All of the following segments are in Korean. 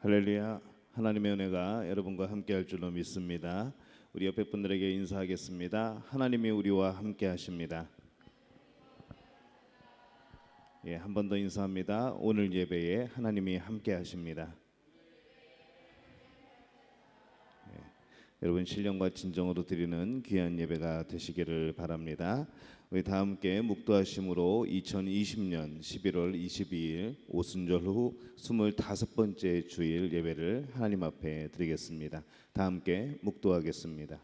할렐루야. 하나님의 은혜가 여러분과 함께 할 줄로 믿습니다. 우리 옆에 분들에게 인사하겠습니다. 하나님이 우리와 함께 하십니다. 한 번 더 인사합니다. 오늘 예배에 하나님이 함께 하십니다. 여러분 신령과 진정으로 드리는 귀한 예배가 되시기를 바랍니다. 우리 다 함께 묵도하심으로 2020년 11월 22일 오순절 후 25번째 주일 예배를 하나님 앞에 드리겠습니다. 다 함께 묵도하겠습니다.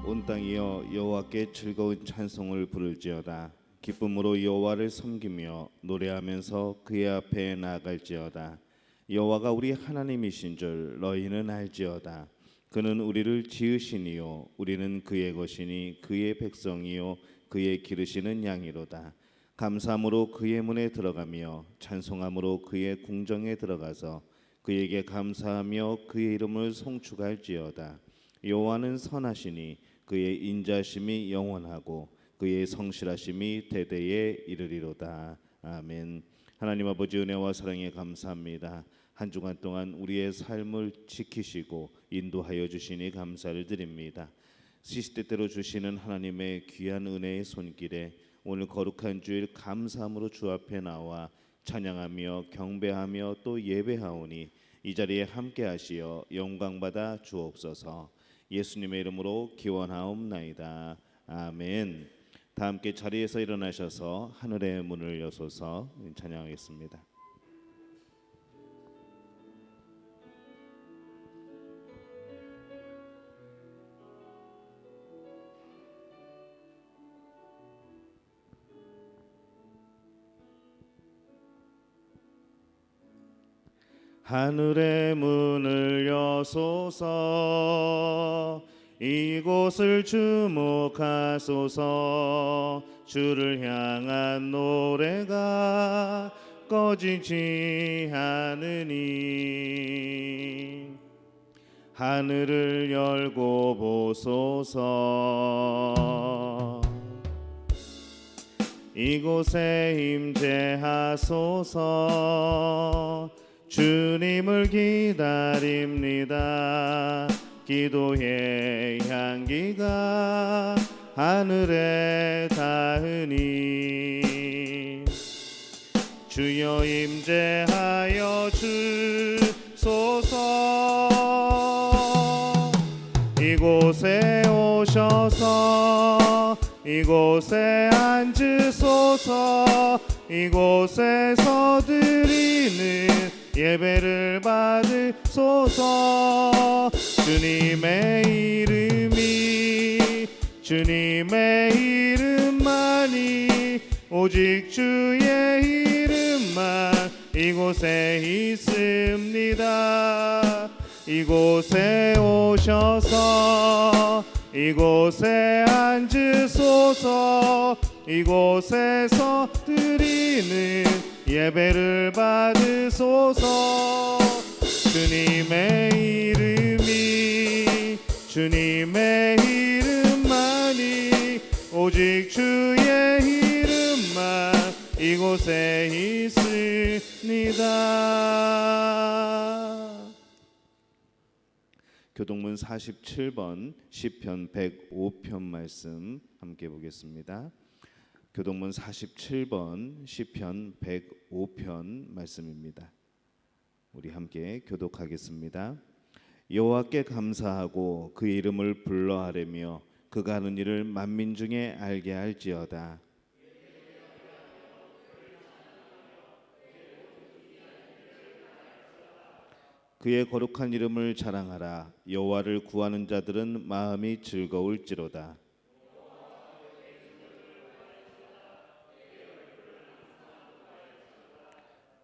온 땅이여 여호와께 즐거운 찬송을 부를지어다. 기쁨으로 여호와를 섬기며 노래하면서 그의 앞에 나아갈지어다. 여호와가 우리 하나님이신 줄 너희는 알지어다. 그는 우리를 지으시니요 우리는 그의 것이니 그의 백성이요 그의 기르시는 양이로다. 감사함으로 그의 문에 들어가며 찬송함으로 그의 궁정에 들어가서 그에게 감사하며 그의 이름을 송축할지어다. 여호와는 선하시니 그의 인자심이 영원하고 그의 성실하심이 대대에 이르리로다. 아멘. 하나님 아버지 은혜와 사랑에 감사합니다. 한 주간 동안 우리의 삶을 지키시고 인도하여 주시니 감사를 드립니다. 시시때때로 주시는 하나님의 귀한 은혜의 손길에 오늘 거룩한 주일 감사함으로 주 앞에 나와 찬양하며 경배하며 또 예배하오니 이 자리에 함께 하시어 영광받아 주옵소서. 예수님의 이름으로 기원하옵나이다. 아멘. 다 함께 자리에서 일어나셔서 하늘의 문을 여소서 찬양하겠습니다. 하늘의 문을 여소서 이곳을 주목하소서. 주를 향한 노래가 꺼지지 않으니 하늘을 열고 보소서. 이곳에 임재하소서. 주님을 기다립니다. 기도의 향기가 하늘에 닿으니 주여 임재하여 주소서. 이곳에 오셔서 이곳에 앉으소서. 이곳에서 드리는 예배를 받으소서. 주님의 주님의 이름만이 오직 주의 이름만 이곳에 있습니다. 이곳에 오셔서 이곳에 앉으소서. 이곳에서 드리는 예배를 받으소서. 주님의 이름만이 오직 주의 이름만 이곳에 있습니다. 교동문 47번 시편 105편 말씀 함께 보겠습니다. 교동문 47번 시편 105편 말씀입니다. 우리 함께 교독하겠습니다. 여호와께 감사하고 그의 이름을 불러하려며 그가 하는 일을 만민 중에 알게 할지어다. 그의 거룩한 이름을 자랑하라. 여호와를 구하는 자들은 마음이 즐거울지로다.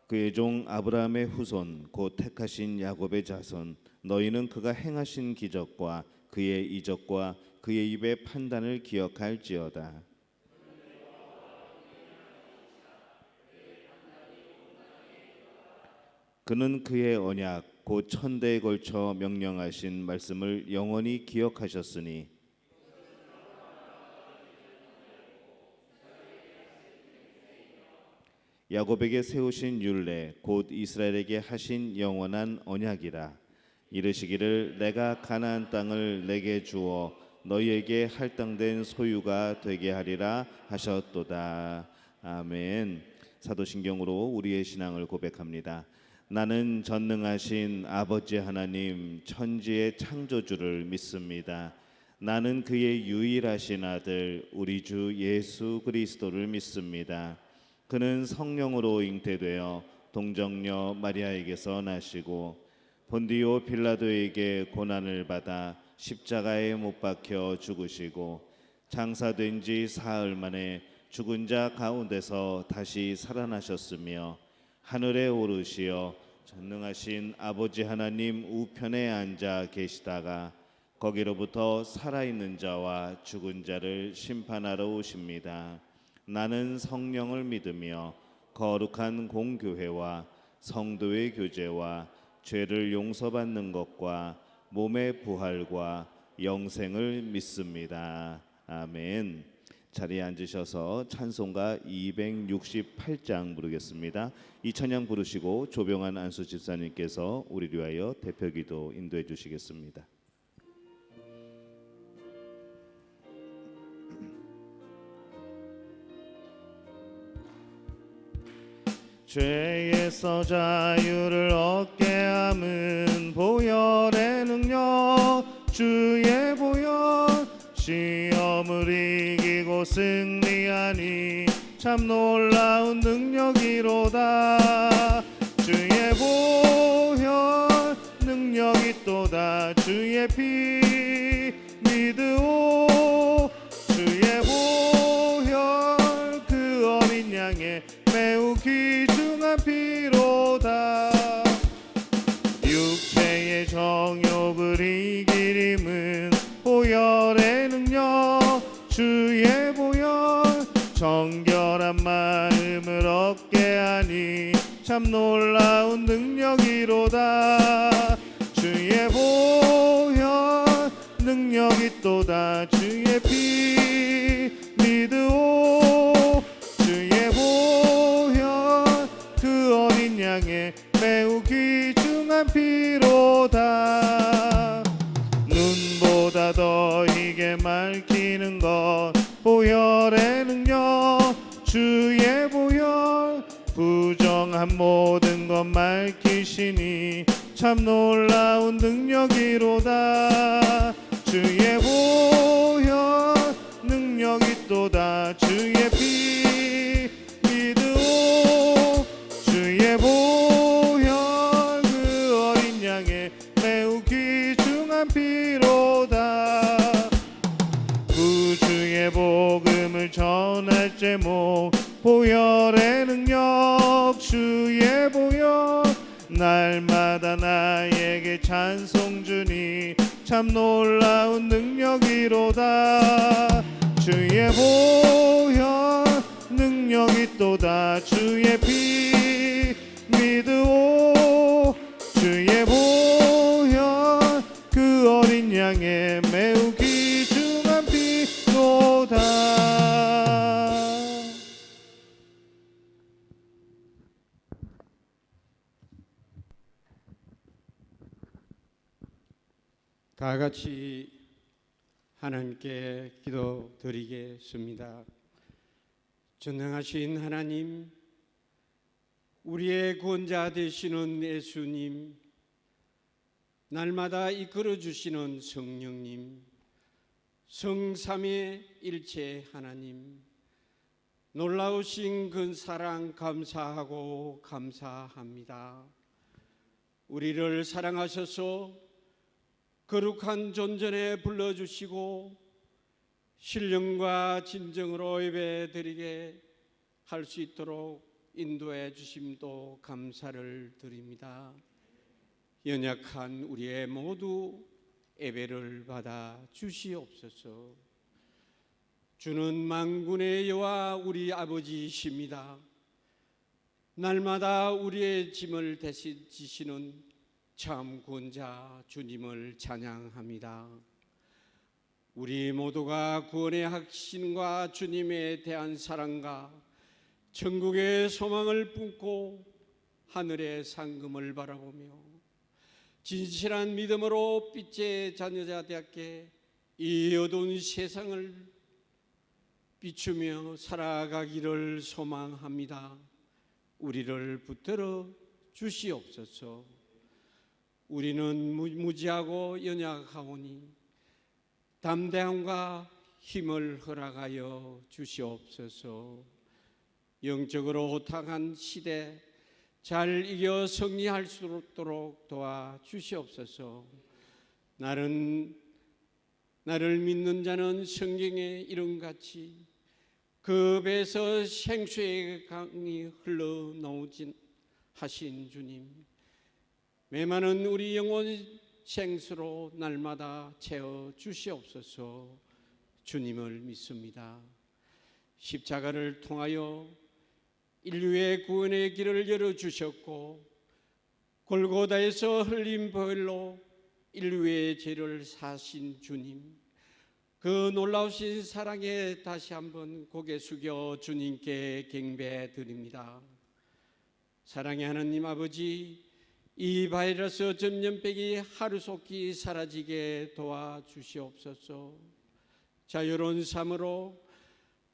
그의 종 아브라함의 후손 곧 택하신 야곱의 자손, 너희는 그가 행하신 기적과 그의 이적과 그의 입의 판단을 기억할지어다. 그는 그의 언약 곧 천대에 걸쳐 명령하신 말씀을 영원히 기억하셨으니 야곱에게 세우신 율례 곧 이스라엘에게 하신 영원한 언약이라. 이르시기를 내가 가나안 땅을 내게 주어 너희에게 할당된 소유가 되게 하리라 하셨도다. 아멘. 사도신경으로 우리의 신앙을 고백합니다. 나는 전능하신 아버지 하나님 천지의 창조주를 믿습니다. 나는 그의 유일하신 아들 우리 주 예수 그리스도를 믿습니다. 그는 성령으로 잉태되어 동정녀 마리아에게서 나시고 본디오 빌라도에게 고난을 받아 십자가에 못 박혀 죽으시고 장사된 지 사흘 만에 죽은 자 가운데서 다시 살아나셨으며 하늘에 오르시어 전능하신 아버지 하나님 우편에 앉아 계시다가 거기로부터 살아있는 자와 죽은 자를 심판하러 오십니다. 나는 성령을 믿으며 거룩한 공교회와 성도의 교제와 죄를 용서받는 것과 몸의 부활과 영생을 믿습니다. 아멘. 자리에 앉으셔서 찬송가 268장 부르겠습니다. 이 찬양 부르시고 조병환 안수 집사님께서 우리를 위하여 대표기도 인도해 주시겠습니다. 죄에서 자유를 얻게 함은 보혈의 능력 주의 보혈 시험을 이기고 승리하니 참 놀라운 능력이로다. 주의 보혈 능력이 또다. 주의 피 믿으오. 주의 보혈 그 어린 양의 매우 귀중한 피로다. 육체의 정욕을 이길 힘은 보혈의 능력 주의 보혈 정결한 마음을 얻게 하니 참 놀라운 능력이로다. 주의 보혈 능력이 또다. 주의 피 믿으오. 주의 보혈 그 어린 양의 매우 귀중한 피로다. 눈보다 더 희게 밝히는 것 보혈의 능력 주의 보혈 부정한 모든 것 밝히시니 참 놀라운 능력이로다. 주의 보혈 능력이 또다. 주의 피 믿으오. 주의 보혈 그 어린 양의 매우 귀중한 피로다. 구주의 복음을 전할 제목 보혈의 능력 주의 보혈 날마다 나에게 찬송 주니 참 놀라운 능력이로다. 주의 보혈 능력이 또다. 주의 피 믿으오. 주의 보혈 그 어린 양의 매우 귀중한 피로다. 다 같이 하나님께 기도드리겠습니다. 전능하신 하나님, 우리의 구원자 되시는 예수님, 날마다 이끌어 주시는 성령님, 성삼위 일체 하나님, 놀라우신 그 사랑 감사하고 감사합니다. 우리를 사랑하셔서 거룩한 존전에 불러주시고 신령과 진정으로 예배드리게 할 수 있도록 인도해 주심도 감사를 드립니다. 연약한 우리의 모두 예배를 받아 주시옵소서. 주는 만군의 여호와 우리 아버지이십니다. 날마다 우리의 짐을 대신 지시는 참 구원자 주님을 찬양합니다. 우리 모두가 구원의 확신과 주님에 대한 사랑과 천국의 소망을 품고 하늘의 상금을 바라보며 진실한 믿음으로 빛의 자녀자답게 이 어두운 세상을 비추며 살아가기를 소망합니다. 우리를 붙들어 주시옵소서. 우리는 무지하고 연약하오니 담대함과 힘을 허락하여 주시옵소서. 영적으로 호탕한 시대 잘 이겨 승리할 수 있도록 도와주시옵소서. 나를 믿는 자는 성경의 이름같이 그 배에서 생수의 강이 흘러나오진 하신 주님, 메마른 우리 영혼 생수로 날마다 채워 주시옵소서. 주님을 믿습니다. 십자가를 통하여 인류의 구원의 길을 열어주셨고 골고다에서 흘린 보혈로 인류의 죄를 사신 주님, 그 놀라우신 사랑에 다시 한번 고개 숙여 주님께 경배드립니다. 사랑의 하나님 아버지, 이 바이러스 전염병이 하루속히 사라지게 도와주시옵소서. 자유로운 삶으로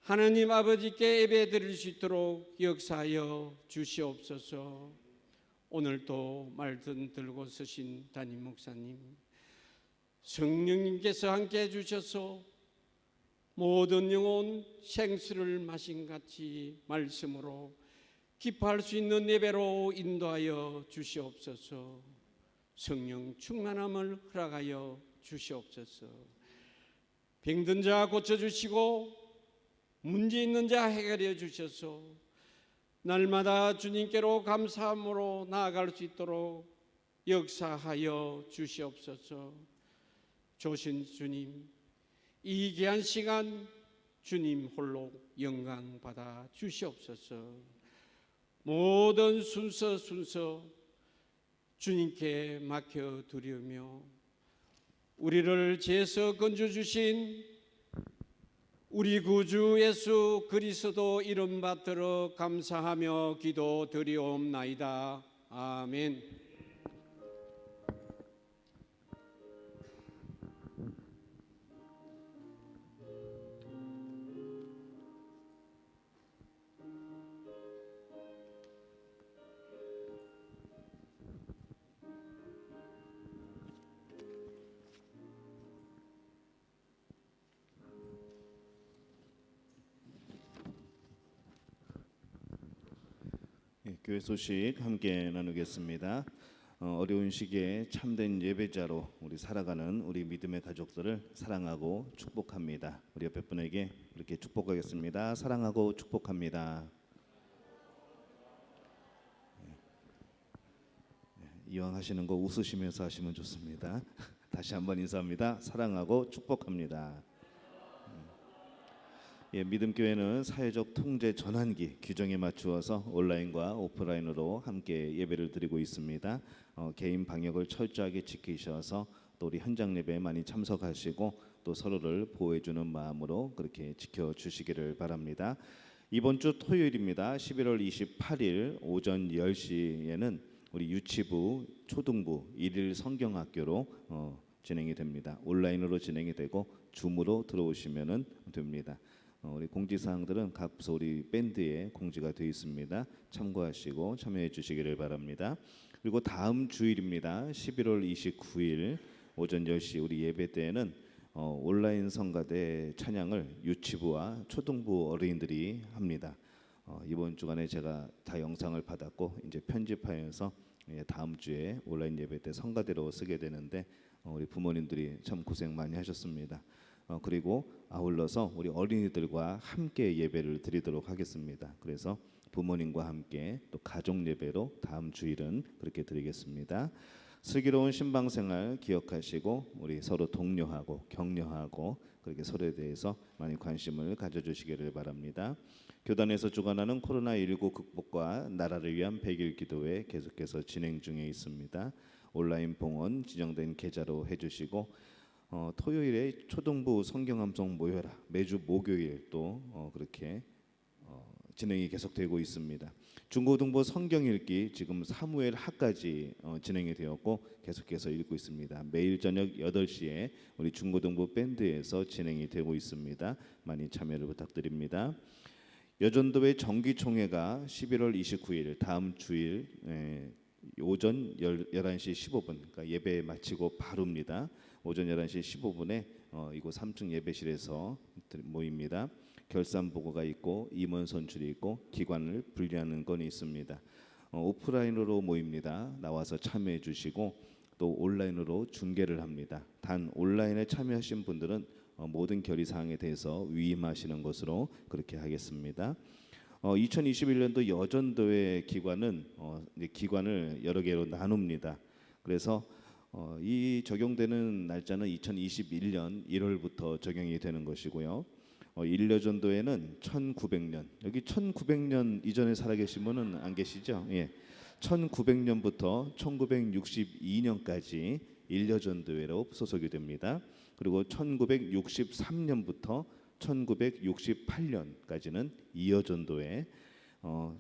하나님 아버지께 예배드릴 수 있도록 역사하여 주시옵소서. 오늘도 말씀 들고 서신 담임 목사님, 성령님께서 함께 해주셔서 모든 영혼 생수를 마신 같이 말씀으로 기뻐할 수 있는 예배로 인도하여 주시옵소서. 성령 충만함을 허락하여 주시옵소서. 병든 자 고쳐주시고 문제 있는 자 해결해 주셔서 날마다 주님께로 감사함으로 나아갈 수 있도록 역사하여 주시옵소서. 조신 주님, 이 귀한 시간 주님 홀로 영광 받아 주시옵소서. 모든 순서 주님께 맡겨드리며 우리를 죄에서 건져주신 우리 구주 예수 그리스도 이름 받들어 감사하며 기도드리옵나이다. 아멘. 교회 소식 함께 나누겠습니다. 어려운 시기에 참된 예배자로 우리 살아가는 우리 믿음의 가족들을 사랑하고 축복합니다. 우리 옆에 분에게 이렇게 축복하겠습니다. 사랑하고 축복합니다. 이왕 하시는 거 웃으시면서 하시면 좋습니다. 다시 한번 인사합니다. 사랑하고 축복합니다. 믿음교회는 사회적 통제 전환기 규정에 맞추어서 온라인과 오프라인으로 함께 예배를 드리고 있습니다. 개인 방역을 철저하게 지키셔서 또 우리 현장 예배에 많이 참석하시고 또 서로를 보호해주는 마음으로 그렇게 지켜주시기를 바랍니다. 이번 주 토요일입니다. 11월 28일 오전 10시에는 우리 유치부, 초등부, 일일 성경학교로 진행이 됩니다. 온라인으로 진행이 되고 줌으로 들어오시면 됩니다. 우리 공지사항들은 각 부서 우리 밴드에 공지가 되어 있습니다. 참고하시고 참여해 주시기를 바랍니다. 그리고 다음 주일입니다. 11월 29일 오전 10시 우리 예배 때에는 온라인 성가대 찬양을 유치부와 초등부 어린이들이 합니다. 이번 주간에 제가 다 영상을 받았고 이제 편집하여서 다음 주에 온라인 예배 때 성가대로 쓰게 되는데 우리 부모님들이 참 고생 많이 하셨습니다. 그리고 아울러서 우리 어린이들과 함께 예배를 드리도록 하겠습니다. 그래서 부모님과 함께 또 가족 예배로 다음 주일은 그렇게 드리겠습니다. 슬기로운 신방생활 기억하시고 우리 서로 독려하고 격려하고 그렇게 서로에 대해서 많이 관심을 가져주시기를 바랍니다. 교단에서 주관하는 코로나19 극복과 나라를 위한 100일 기도회 계속해서 진행 중에 있습니다. 온라인 봉헌 지정된 계좌로 해주시고 토요일에 초등부 성경함송 모여라 매주 목요일 또 그렇게 진행이 계속되고 있습니다. 중고등부 성경 읽기 지금 사무엘 하까지 진행이 되었고 계속해서 읽고 있습니다. 매일 저녁 8시에 우리 중고등부 밴드에서 진행이 되고 있습니다. 많이 참여를 부탁드립니다. 여전도회 정기총회가 11월 29일 다음 주일 오전 11시 15분 그러니까 예배 마치고 바로입니다. 오전 11시 15분에 이곳 3층 예배실에서 모입니다. 결산 보고가 있고 임원 선출이 있고 기관을 분리하는 건이 있습니다. 오프라인으로 모입니다. 나와서 참여해 주시고 또 온라인으로 중계를 합니다. 단 온라인에 참여하신 분들은 모든 결의 사항에 대해서 위임하시는 것으로 그렇게 하겠습니다. 2021년도 여전도회 기관은 기관을 여러 개로 나눕니다. 그래서 이 적용되는 날짜는 2021년 1월부터 적용이 되는 것이고요. 일여전도회는 1900년 여기 1900년 이전에 살아계신 분은 안 계시죠? 예. 1900년부터 1962년까지 일여전도회로 소속이 됩니다. 그리고 1963년부터 1968년까지는 이여전도회,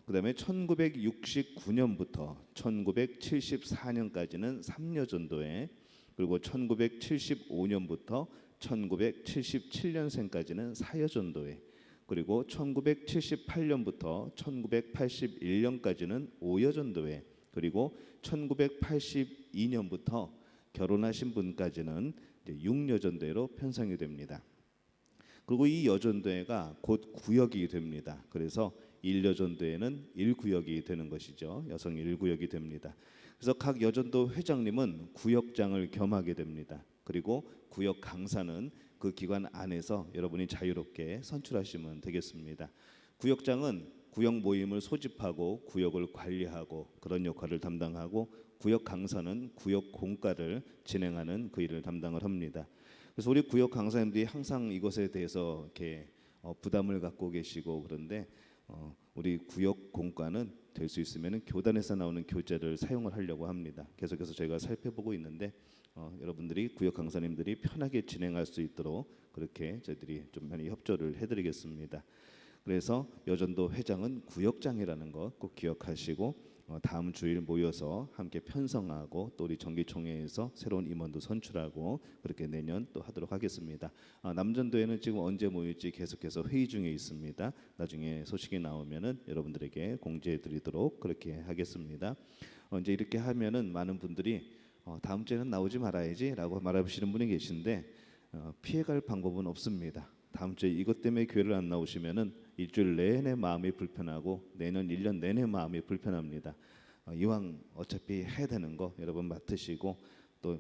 그다음에 1969년부터 1974년까지는 삼여전도회, 그리고 1975년부터 1977년생까지는 사여전도회, 그리고 1978년부터 1981년까지는 오여전도회, 그리고 1982년부터 결혼하신 분까지는 육여전도회로 편성이 됩니다. 그리고 이 여전도회가 곧 구역이 됩니다. 그래서 일여전도회는 1구역이 되는 것이죠. 여성 1구역이 됩니다. 그래서 각 여전도 회장님은 구역장을 겸하게 됩니다. 그리고 구역 강사는 그 기관 안에서 여러분이 자유롭게 선출하시면 되겠습니다. 구역장은 구역 모임을 소집하고 구역을 관리하고 그런 역할을 담당하고 구역 강사는 구역 공과를 진행하는 그 일을 담당을 합니다. 그래서 우리 구역 강사님들이 항상 이것에 대해서 이렇게 부담을 갖고 계시고 그런데 우리 구역 공과는 될 수 있으면 교단에서 나오는 교재를 사용을 하려고 합니다. 계속해서 저희가 살펴보고 있는데 여러분들이 구역 강사님들이 편하게 진행할 수 있도록 그렇게 저희들이 좀 많이 협조를 해드리겠습니다. 그래서 여전도 회장은 구역장이라는 것 꼭 기억하시고 다음 주일 모여서 함께 편성하고 또 우리 정기총회에서 새로운 임원도 선출하고 그렇게 내년 또 하도록 하겠습니다. 남전도회는 지금 언제 모일지 계속해서 회의 중에 있습니다. 나중에 소식이 나오면은 여러분들에게 공지해드리도록 그렇게 하겠습니다. 이제 이렇게 하면은 많은 분들이 다음 주에는 나오지 말아야지라고 말하시는 분이 계신데 피해갈 방법은 없습니다. 다음 주에 이것 때문에 교회를 안 나오시면은 일주일 내내 마음이 불편하고 내년 1년 내내 마음이 불편합니다. 이왕 어차피 해야 되는 거 여러분 맡으시고 또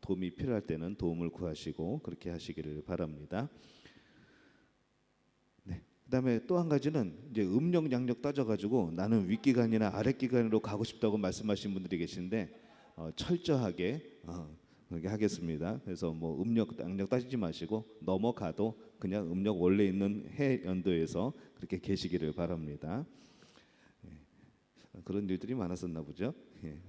도움이 필요할 때는 도움을 구하시고 그렇게 하시기를 바랍니다. 네. 그다음에 또 한 가지는 이제 음력 양력 따져가지고 나는 윗기관이나 아랫기관으로 가고 싶다고 말씀하신 분들이 계신데 철저하게 그렇게 하겠습니다. 그래서 뭐 음력 양력 따지지 마시고 넘어가도 그냥 음력 원래 있는 해 연도에서 그렇게 계시기를 바랍니다. 그런 일들이 많았었나 보죠.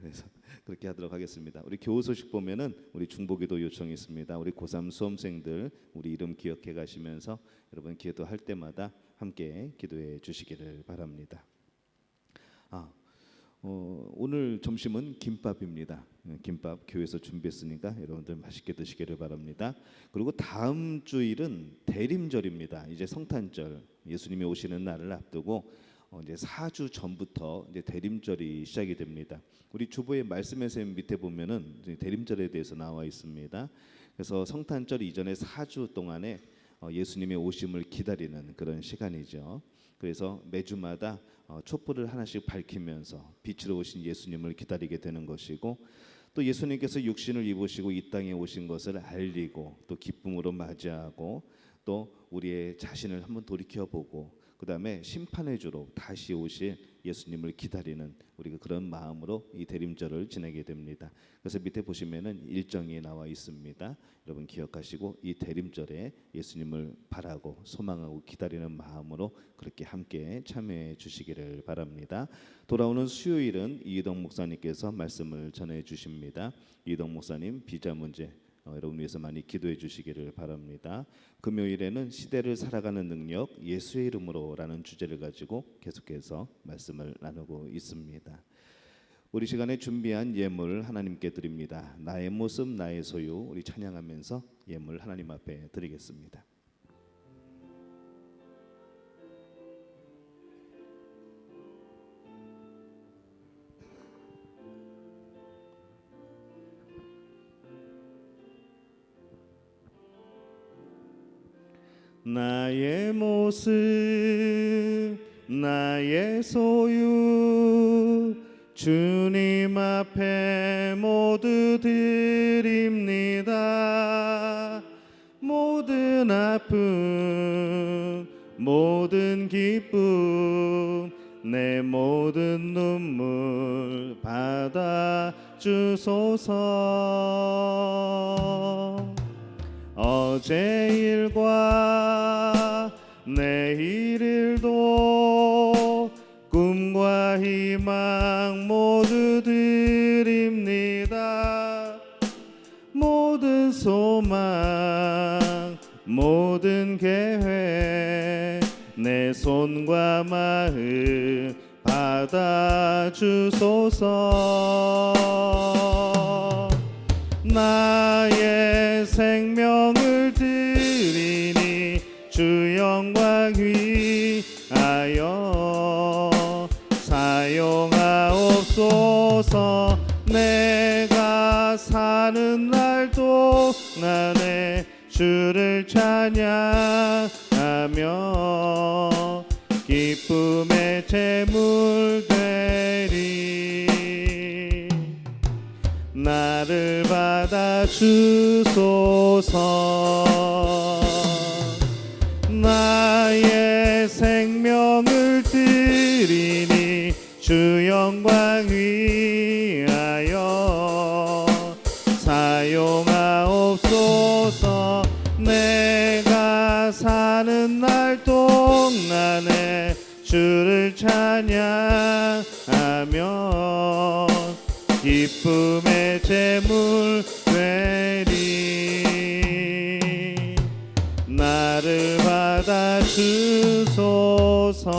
그래서 그렇게 하도록 하겠습니다. 우리 교우 소식 보면은 우리 중보기도 요청이 있습니다. 우리 고3 수험생들 우리 이름 기억해 가시면서 여러분 기도할 때마다 함께 기도해 주시기를 바랍니다. 오늘 점심은 김밥입니다. 김밥 교회에서 준비했으니까 여러분들 맛있게 드시기를 바랍니다. 그리고 다음 주일은 대림절입니다. 이제 성탄절 예수님이 오시는 날을 앞두고 이제 4주 전부터 이제 대림절이 시작이 됩니다. 우리 주보의 말씀에서 밑에 보면은 이제 대림절에 대해서 나와 있습니다. 그래서 성탄절 이전에 4주 동안에 예수님의 오심을 기다리는 그런 시간이죠. 그래서 매주마다 촛불을 하나씩 밝히면서 빛으로 오신 예수님을 기다리게 되는 것이고, 또 예수님께서 육신을 입으시고 이 땅에 오신 것을 알리고 또 기쁨으로 맞이하고 또 우리의 자신을 한번 돌이켜보고 그 다음에 심판의 주로 다시 오실 예수님을 기다리는 우리가 그런 마음으로 이 대림절을 지내게 됩니다. 그래서 밑에 보시면은 일정이 나와 있습니다. 여러분 기억하시고 이 대림절에 예수님을 바라고 소망하고 기다리는 마음으로 그렇게 함께 참여해 주시기를 바랍니다. 돌아오는 수요일은 이동 목사님께서 말씀을 전해 주십니다. 이동 목사님 비자 문제 여러분 위해서 많이 기도해 주시기를 바랍니다. 금요일에는 시대를 살아가는 능력 예수의 이름으로라는 주제를 가지고 계속해서 말씀을 나누고 있습니다. 우리 시간에 준비한 예물 하나님께 드립니다. 나의 모습 나의 소유, 우리 찬양하면서 예물 하나님 앞에 드리겠습니다. 나의 모습 나의 소유 주님 앞에 모두 드립니다. 모든 아픔 모든 기쁨 내 모든 눈물 받아 주소서. 어제 일과 내일 일도 꿈과 희망 모두 드립니다. 모든 소망 모든 계획 내 손과 마음 받아 주소서. 나의 생명을 드리니 주 영광 위하여 사용하옵소서. 내가 사는 날 동안에 주를 찬양하며 기쁨의 제물 되리. 나를 받아 주소서. 나의 생명을 드리니 주 영광 위하여 사용하옵소서. 내가 사는 날 동안에 주를 찬양하며 기쁨의 제물 되리. 나를 받아 주소서.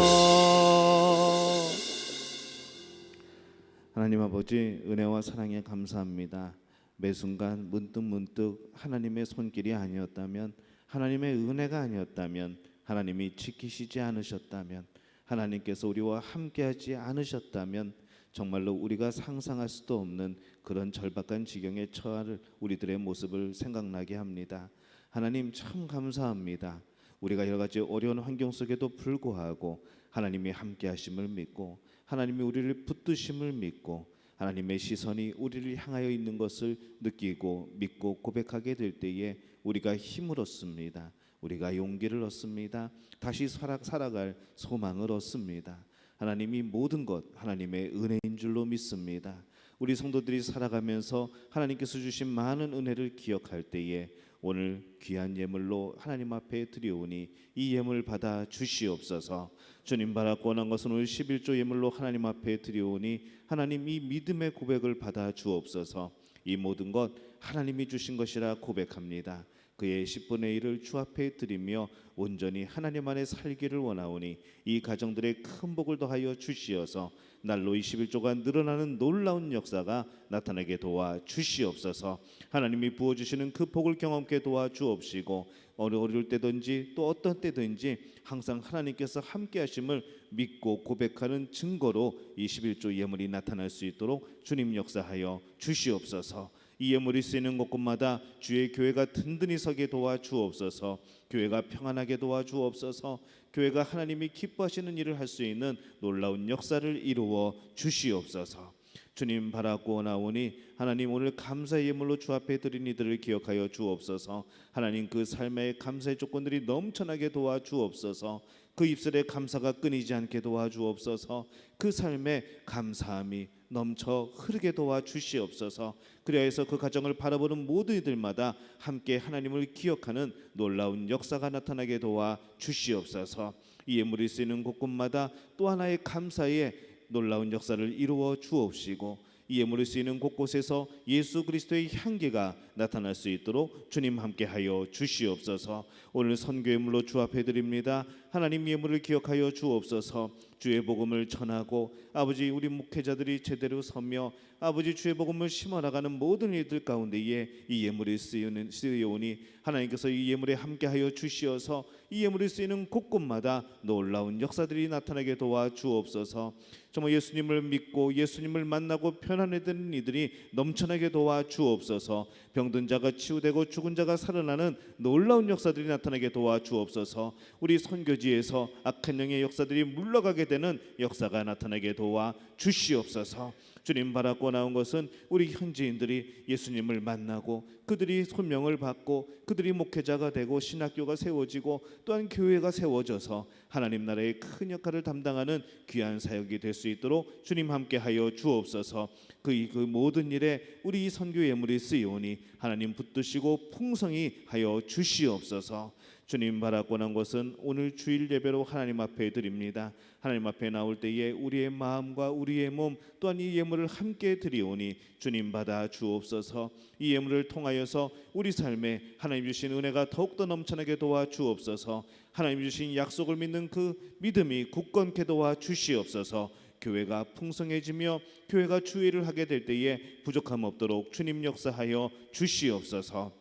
하나님 아버지 은혜와 사랑에 감사합니다. 매 순간 문득문득 하나님의 손길이 아니었다면, 하나님의 은혜가 아니었다면, 하나님이 지키시지 않으셨다면, 하나님께서 우리와 함께하지 않으셨다면 정말로 우리가 상상할 수도 없는 그런 절박한 지경에 처할 우리들의 모습을 생각나게 합니다. 하나님 참 감사합니다. 우리가 여러 가지 어려운 환경 속에도 불구하고 하나님이 함께하심을 믿고 하나님이 우리를 붙드심을 믿고 하나님의 시선이 우리를 향하여 있는 것을 느끼고 믿고 고백하게 될 때에 우리가 힘을 얻습니다. 우리가 용기를 얻습니다. 다시 살아갈 소망을 얻습니다. 하나님이 모든 것 하나님의 은혜인 줄로 믿습니다. 우리 성도들이 살아가면서 하나님께서 주신 많은 은혜를 기억할 때에 오늘 귀한 예물로 하나님 앞에 드리오니 이 예물 받아 주시옵소서. 주님 바라 원한 것은 오늘 11조 예물로 하나님 앞에 드리오니 하나님 이 믿음의 고백을 받아 주옵소서. 이 모든 것 하나님이 주신 것이라 고백합니다. 그의 10분의 1을 주 앞에 드리며 온전히 하나님 안에 살기를 원하오니 이 가정들의 큰 복을 더하여 주시어서 날로 21조가 늘어나는 놀라운 역사가 나타나게 도와 주시옵소서. 하나님이 부어주시는 그 복을 경험케 도와 주옵시고 어려울 때든지 또 어떤 때든지 항상 하나님께서 함께 하심을 믿고 고백하는 증거로 이 11조 예물이 나타날 수 있도록 주님 역사하여 주시옵소서. 이 예물이 쓰이는 곳곳마다 주의 교회가 든든히 서게 도와 주옵소서. 교회가 평안하게 도와 주옵소서. 교회가 하나님이 기뻐하시는 일을 할 수 있는 놀라운 역사를 이루어 주시옵소서. 주님 바라고 나오니 하나님 오늘 감사의 예물로 주 앞에 드린 이들을 기억하여 주옵소서. 하나님 그 삶의 감사의 조건들이 넘쳐나게 도와 주옵소서. 그 입술에 감사가 끊이지 않게 도와 주옵소서. 그 삶에 감사함이 넘쳐 흐르게 도와 주시옵소서. 그리하여서 그 가정을 바라보는 모든 이들마다 함께 하나님을 기억하는 놀라운 역사가 나타나게 도와 주시옵소서. 이 예물이 쓰이는 곳곳마다 또 하나의 감사의 놀라운 역사를 이루어 주옵시고 이 예물이 쓰이는 곳곳에서 예수 그리스도의 향기가 나타날 수 있도록 주님 함께하여 주시옵소서. 오늘 선교예물로 주 앞에 드립니다. 하나님 예물을 기억하여 주옵소서. 주의 복음을 전하고 아버지 우리 목회자들이 제대로 서며 아버지 주의 복음을 심어나가는 모든 일들 가운데에 이 예물이 쓰여오니 하나님께서 이 예물에 함께하여 주시어서 이 예물이 쓰이는 곳곳마다 놀라운 역사들이 나타나게 도와 주옵소서. 정말 예수님을 믿고 예수님을 만나고 편안해지는 이들이 넘쳐나게 도와 주옵소서. 병든 자가 치유되고 죽은 자가 살아나는 놀라운 역사들이 나타나게 도와 주옵소서. 우리 선교지에서 악한 영의 역사들이 물러가게 되는 역사가 나타나게 도와 주시옵소서. 주님 바라고 나온 것은 우리 현지인들이 예수님을 만나고 그들이 소명을 받고 그들이 목회자가 되고 신학교가 세워지고 또한 교회가 세워져서 하나님 나라의 큰 역할을 담당하는 귀한 사역이 될 수 있도록 주님 함께하여 주옵소서. 그 모든 일에 우리 선교 예물이 쓰이오니 하나님 붙드시고 풍성히 하여 주시옵소서. 주님 바라고 난 것은 오늘 주일 예배로 하나님 앞에 드립니다. 하나님 앞에 나올 때에 우리의 마음과 우리의 몸 또한 이 예물을 함께 드리오니 주님 받아 주옵소서. 이 예물을 통하여서 우리 삶에 하나님 주신 은혜가 더욱더 넘쳐나게 도와 주옵소서. 하나님 주신 약속을 믿는 그 믿음이 굳건케 도와 주시옵소서. 교회가 풍성해지며 교회가 주일을 하게 될 때에 부족함 없도록 주님 역사하여 주시옵소서.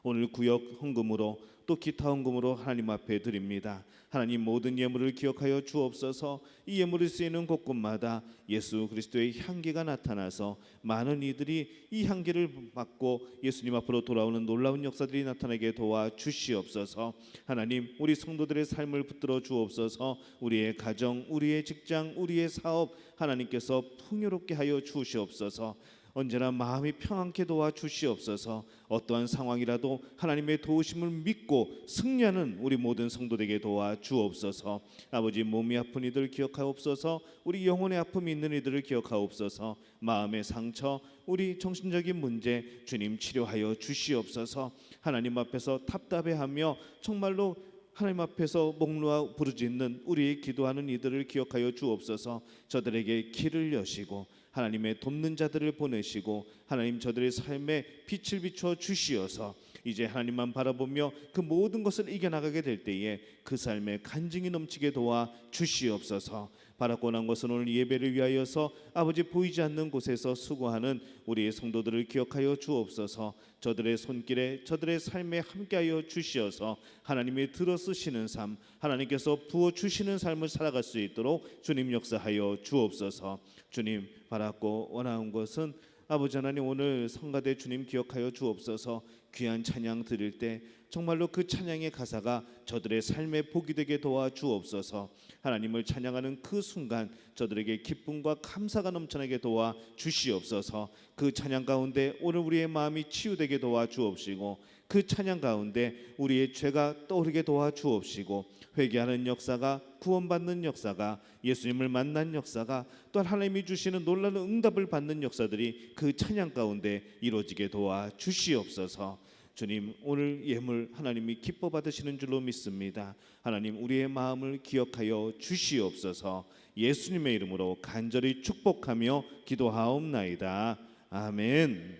오늘 구역 헌금으로 또 기타 헌금으로 하나님 앞에 드립니다. 하나님 모든 예물을 기억하여 주옵소서. 이 예물이 쓰이는 곳곳마다 예수 그리스도의 향기가 나타나서 많은 이들이 이 향기를 맡고 예수님 앞으로 돌아오는 놀라운 역사들이 나타나게 도와 주시옵소서. 하나님 우리 성도들의 삶을 붙들어 주옵소서. 우리의 가정, 우리의 직장, 우리의 사업 하나님께서 풍요롭게 하여 주시옵소서. 언제나 마음이 평안케 도와 주시옵소서. 어떠한 상황이라도 하나님의 도우심을 믿고 승리하는 우리 모든 성도들에게 도와 주옵소서. 아버지 몸이 아픈 이들 기억하옵소서. 우리 영혼의 아픔이 있는 이들을 기억하옵소서. 마음의 상처, 우리 정신적인 문제 주님 치료하여 주시옵소서. 하나님 앞에서 답답해하며 정말로 하나님 앞에서 목 놓아 부르짖는 우리의 기도하는 이들을 기억하여 주옵소서. 저들에게 길을 여시고 하나님의 돕는 자들을 보내시고 하나님 저들의 삶에 빛을 비추어 주시어서 이제 하나님만 바라보며 그 모든 것을 이겨나가게 될 때에 그 삶에 간증이 넘치게 도와 주시옵소서. 바라고 난 것은 오늘 예배를 위하여서 아버지 보이지 않는 곳에서 수고하는 우리의 성도들을 기억하여 주옵소서. 저들의 손길에 저들의 삶에 함께하여 주시어서 하나님이 들어쓰시는 삶, 하나님께서 부어주시는 삶을 살아갈 수 있도록 주님 역사하여 주옵소서. 주님 바라고 원하는 것은 아버지 하나님 오늘 성가대 주님 기억하여 주옵소서. 귀한 찬양 드릴 때 정말로 그 찬양의 가사가 저들의 삶에 복이 되게 도와 주옵소서. 하나님을 찬양하는 그 순간 저들에게 기쁨과 감사가 넘쳐나게 도와 주시옵소서. 그 찬양 가운데 오늘 우리의 마음이 치유되게 도와 주옵시고 그 찬양 가운데 우리의 죄가 떠오르게 도와 주옵시고 회개하는 역사가 구원받는 역사가 예수님을 만난 역사가 또한 하나님이 주시는 놀라운 응답을 받는 역사들이 그 찬양 가운데 이루어지게 도와 주시옵소서. 주님 오늘 예물 하나님이 기뻐 받으시는 줄로 믿습니다. 하나님 우리의 마음을 기억하여 주시옵소서. 예수님의 이름으로 간절히 축복하며 기도하옵나이다. 아멘.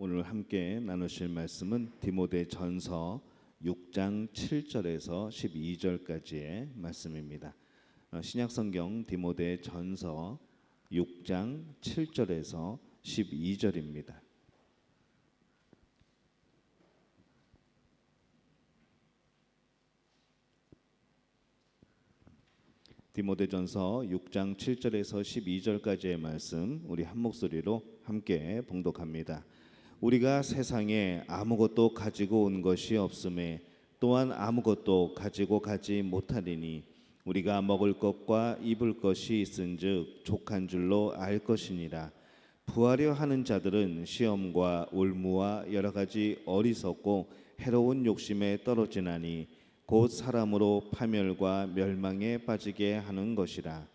오늘 함께 나누실 말씀은 디모데전서 6장 7절에서 12절까지의 말씀입니다. 신약성경 디모데전서 6장 7절에서 12절입니다. 디모데전서 6장 7절에서 12절까지의 말씀 우리 한 목소리로 함께 봉독합니다. 우리가 세상에 아무것도 가지고 온 것이 없음에 또한 아무것도 가지고 가지 못하리니 우리가 먹을 것과 입을 것이 있은즉 족한 줄로 알 것이니라. 부하려 하는 자들은 시험과 올무와 여러 가지 어리석고 해로운 욕심에 떨어지나니 곧 사람으로 파멸과 멸망에 빠지게 하는 것이라.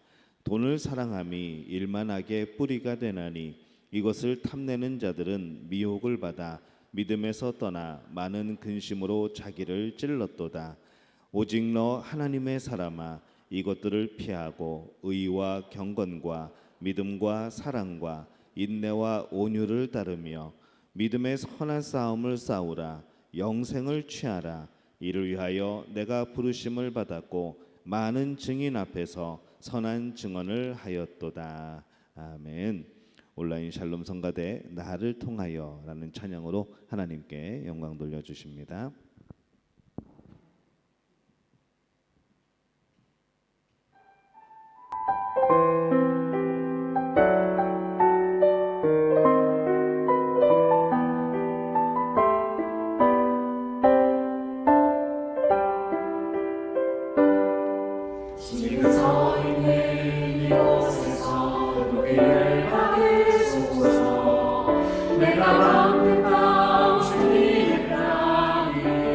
돈을 사랑함이 일만하게 뿌리가 되나니 이것을 탐내는 자들은 미혹을 받아 믿음에서 떠나 많은 근심으로 자기를 찔렀도다. 오직 너 하나님의 사람아, 이것들을 피하고 의와 경건과 믿음과 사랑과 인내와 온유를 따르며 믿음의 선한 싸움을 싸우라. 영생을 취하라. 이를 위하여 내가 부르심을 받았고 많은 증인 앞에서 선한 증언을 하였도다. 아멘. 온라인 샬롬 성가대 나를 통하여 라는 찬양으로 하나님께 영광 돌려주십니다. 지금 서 있는 이곳에서 우리를 받으소서. 내가 방금 땅 주님의 땅이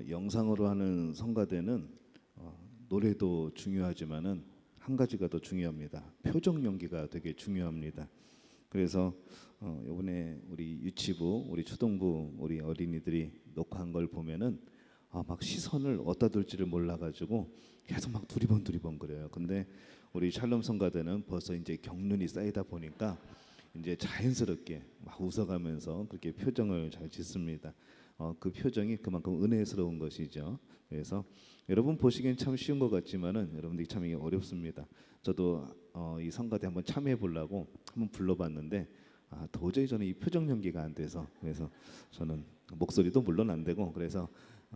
영상으로 하는 성가대는 노래도 중요하지만은 한 가지가 더 중요합니다. 표정 연기가 되게 중요합니다. 그래서 이번에 우리 유치부, 우리 초등부, 우리 어린이들이 녹화한 걸 보면은 막 시선을 어디다 둘지를 몰라가지고 계속 막 두리번 그래요. 근데 우리 샬롬 성가대는 벌써 이제 경륜이 쌓이다 보니까 이제 자연스럽게 막 웃어가면서 그렇게 표정을 잘 짓습니다. 그 표정이 그만큼 은혜스러운 것이죠. 그래서 여러분 보시기엔 참 쉬운 것 같지만은 여러분들이 참 이게 어렵습니다. 저도 이 성가대 한번 참여해 보려고 한번 불러봤는데 도저히 저는 이 표정 연기가 안 돼서, 그래서 저는 목소리도 물론 안 되고, 그래서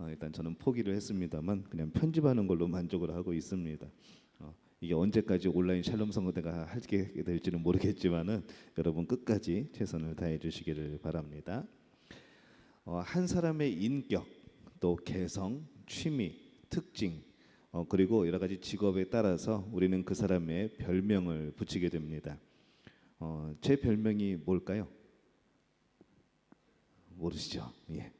일단 저는 포기를 했습니다만 그냥 편집하는 걸로 만족을 하고 있습니다. 이게 언제까지 온라인 샬롬 성가대가 하게 될지는 모르겠지만은 여러분 끝까지 최선을 다해 주시기를 바랍니다. 한 사람의 인격, 또 개성, 취미, 특징, 그리고 여러 가지 직업에 따라서 우리는 그 사람의 별명을 붙이게 됩니다. 제 별명이 뭘까요? 모르시죠? 예.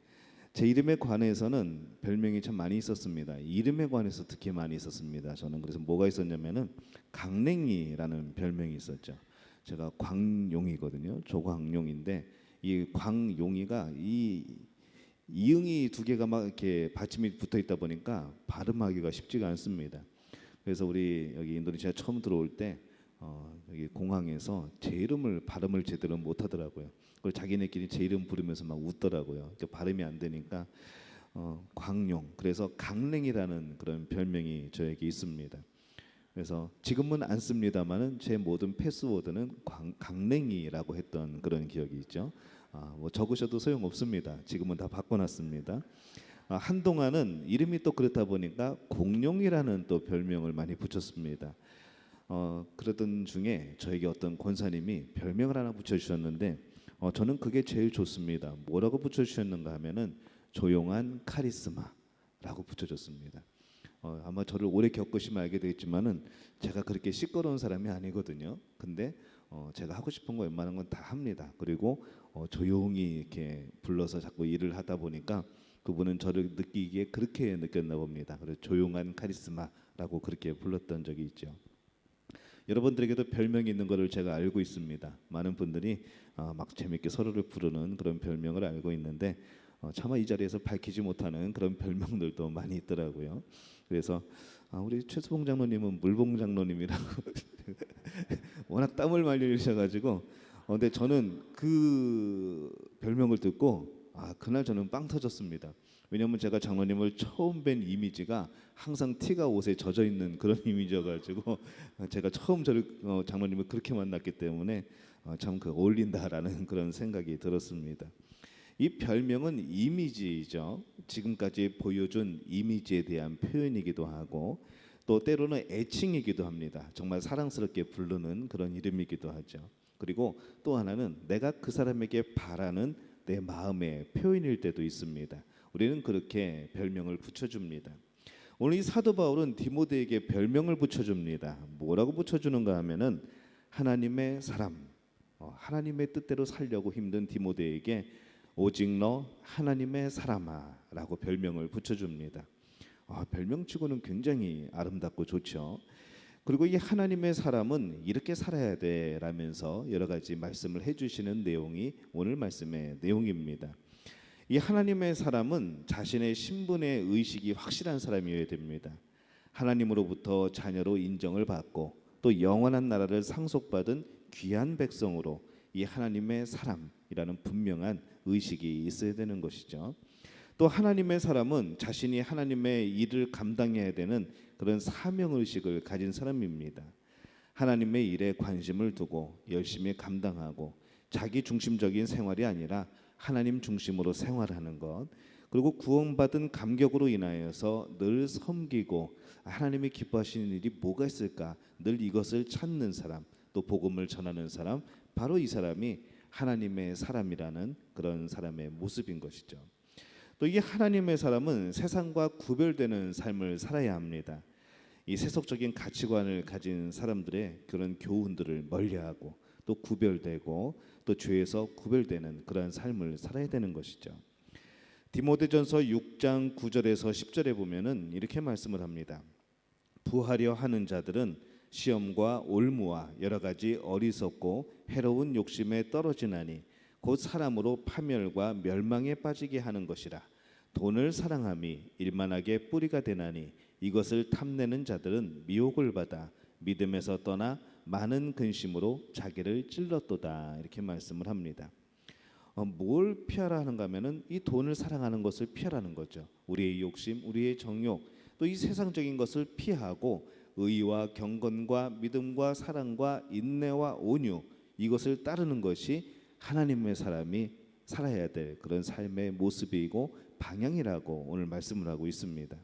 제 이름에 관해서는 별명이 참 많이 있었습니다. 이름에 관해서 특히 많이 있었습니다. 저는 그래서 뭐가 있었냐면은 강냉이라는 별명이 있었죠. 제가 광용이거든요. 조광용인데 이 광용이가 이 이응이 두 개가 막 이렇게 받침이 붙어 있다 보니까 발음하기가 쉽지가 않습니다. 그래서 우리 여기 인도네시아 처음 들어올 때 여기 공항에서 제 이름을 발음을 제대로 못 하더라고요. 그리고 자기네끼리 제 이름 부르면서 막 웃더라고요. 발음이 안 되니까 광용, 그래서 강냉이라는 그런 별명이 저에게 있습니다. 그래서 지금은 안 씁니다만은 제 모든 패스워드는 강냉이라고 했던 그런 기억이 있죠. 뭐 적으셔도 소용 없습니다. 지금은 다 바꿔놨습니다. 한동안은 이름이 또 그렇다 보니까 공룡이라는 또 별명을 많이 붙였습니다. 그러던 중에 저에게 어떤 권사님이 별명을 하나 붙여주셨는데 저는 그게 제일 좋습니다. 뭐라고 붙여주셨는가 하면은 조용한 카리스마라고 붙여줬습니다. 아마 저를 오래 겪으시면 알게 되겠지만은 제가 그렇게 시끄러운 사람이 아니거든요. 근데 제가 하고 싶은 거 웬만한 건 다 합니다. 그리고 조용히 이렇게 불러서 자꾸 일을 하다 보니까 그분은 저를 느끼기에 그렇게 느꼈나 봅니다. 그래서 조용한 카리스마라고 그렇게 불렀던 적이 있죠. 여러분들에게도 별명이 있는 것을 제가 알고 있습니다. 많은 분들이 막 재밌게 서로를 부르는 그런 별명을 알고 있는데 차마 이 자리에서 밝히지 못하는 그런 별명들도 많이 있더라고요. 그래서 우리 최수봉 장로님은 물봉 장로님이라고 워낙 땀을 많이 흘리셔가지고 근데 저는 그 별명을 듣고 그날 저는 빵 터졌습니다. 왜냐하면 제가 장로님을 처음 뵌 이미지가 항상 티가 옷에 젖어 있는 그런 이미지여가지고 제가 처음 장로님을 그렇게 만났기 때문에 참 그 어울린다라는 그런 생각이 들었습니다. 이 별명은 이미지죠. 지금까지 보여준 이미지에 대한 표현이기도 하고 또 때로는 애칭이기도 합니다. 정말 사랑스럽게 부르는 그런 이름이기도 하죠. 그리고 또 하나는 내가 그 사람에게 바라는 내 마음의 표현일 때도 있습니다. 우리는 그렇게 별명을 붙여줍니다. 오늘 이 사도 바울은 디모데에게 별명을 붙여줍니다. 뭐라고 붙여주는가 하면은 하나님의 사람, 하나님의 뜻대로 살려고 힘든 디모데에게 오직 너 하나님의 사람아라고 별명을 붙여줍니다. 별명치고는 굉장히 아름답고 좋죠. 그리고 이 하나님의 사람은 이렇게 살아야 돼라면서 여러 가지 말씀을 해주시는 내용이 오늘 말씀의 내용입니다. 이 하나님의 사람은 자신의 신분의 의식이 확실한 사람이어야 됩니다. 하나님으로부터 자녀로 인정을 받고 또 영원한 나라를 상속받은 귀한 백성으로 이 하나님의 사람이라는 분명한 의식이 있어야 되는 것이죠. 또 하나님의 사람은 자신이 하나님의 일을 감당해야 되는 그런 사명의식을 가진 사람입니다. 하나님의 일에 관심을 두고 열심히 감당하고 자기 중심적인 생활이 아니라 하나님 중심으로 생활하는 것, 그리고 구원받은 감격으로 인하여서 늘 섬기고 하나님이 기뻐하시는 일이 뭐가 있을까 늘 이것을 찾는 사람, 또 복음을 전하는 사람, 바로 이 사람이 하나님의 사람이라는 그런 사람의 모습인 것이죠. 또 이 하나님의 사람은 세상과 구별되는 삶을 살아야 합니다. 이 세속적인 가치관을 가진 사람들의 그런 교훈들을 멀리하고 또 구별되고 또 죄에서 구별되는 그러한 삶을 살아야 되는 것이죠. 디모데전서 6장 9절에서 10절에 보면은 이렇게 말씀을 합니다. 부하려 하는 자들은 시험과 올무와 여러 가지 어리석고 해로운 욕심에 떨어지나니 곧 사람으로 파멸과 멸망에 빠지게 하는 것이라. 돈을 사랑함이 일만하게 뿌리가 되나니 이것을 탐내는 자들은 미혹을 받아 믿음에서 떠나 많은 근심으로 자기를 찔렀도다. 이렇게 말씀을 합니다. 뭘 피하라 하는가 하면은 이 돈을 사랑하는 것을 피하라는 거죠. 우리의 욕심, 우리의 정욕, 또 이 세상적인 것을 피하고 의와 경건과 믿음과 사랑과 인내와 온유, 이것을 따르는 것이 하나님의 사람이 살아야 될 그런 삶의 모습이고 방향이라고 오늘 말씀을 하고 있습니다.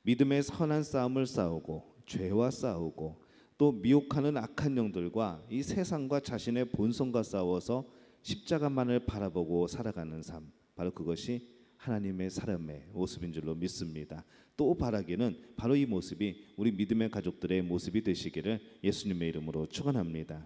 믿음의 선한 싸움을 싸우고 죄와 싸우고 또 미혹하는 악한 영들과 이 세상과 자신의 본성과 싸워서 십자가만을 바라보고 살아가는 삶, 바로 그것이 하나님의 사람의 모습인 줄로 믿습니다. 또 바라기는 바로 이 모습이 우리 믿음의 가족들의 모습이 되시기를 예수님의 이름으로 축원합니다.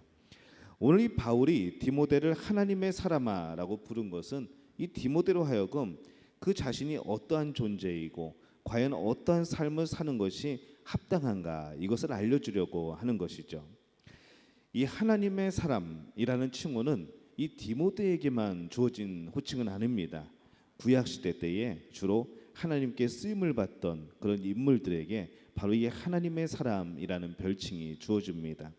오늘 이 바울이 디모데를 하나님의 사람아라고 부른 것은 이 디모데로 하여금 그 자신이 어떠한 존재이고 과연 어떠한 삶을 사는 것이 합당한가, 이것을 알려주려고 하는 것이죠. 이 하나님의 사람이라는 칭호는 이 디모데에게만 주어진 호칭은 아닙니다. 구약시대 때에 주로 하나님께 쓰임을 받던 그런 인물들에게 바로 이 하나님의 사람이라는 별칭이 주어집니다.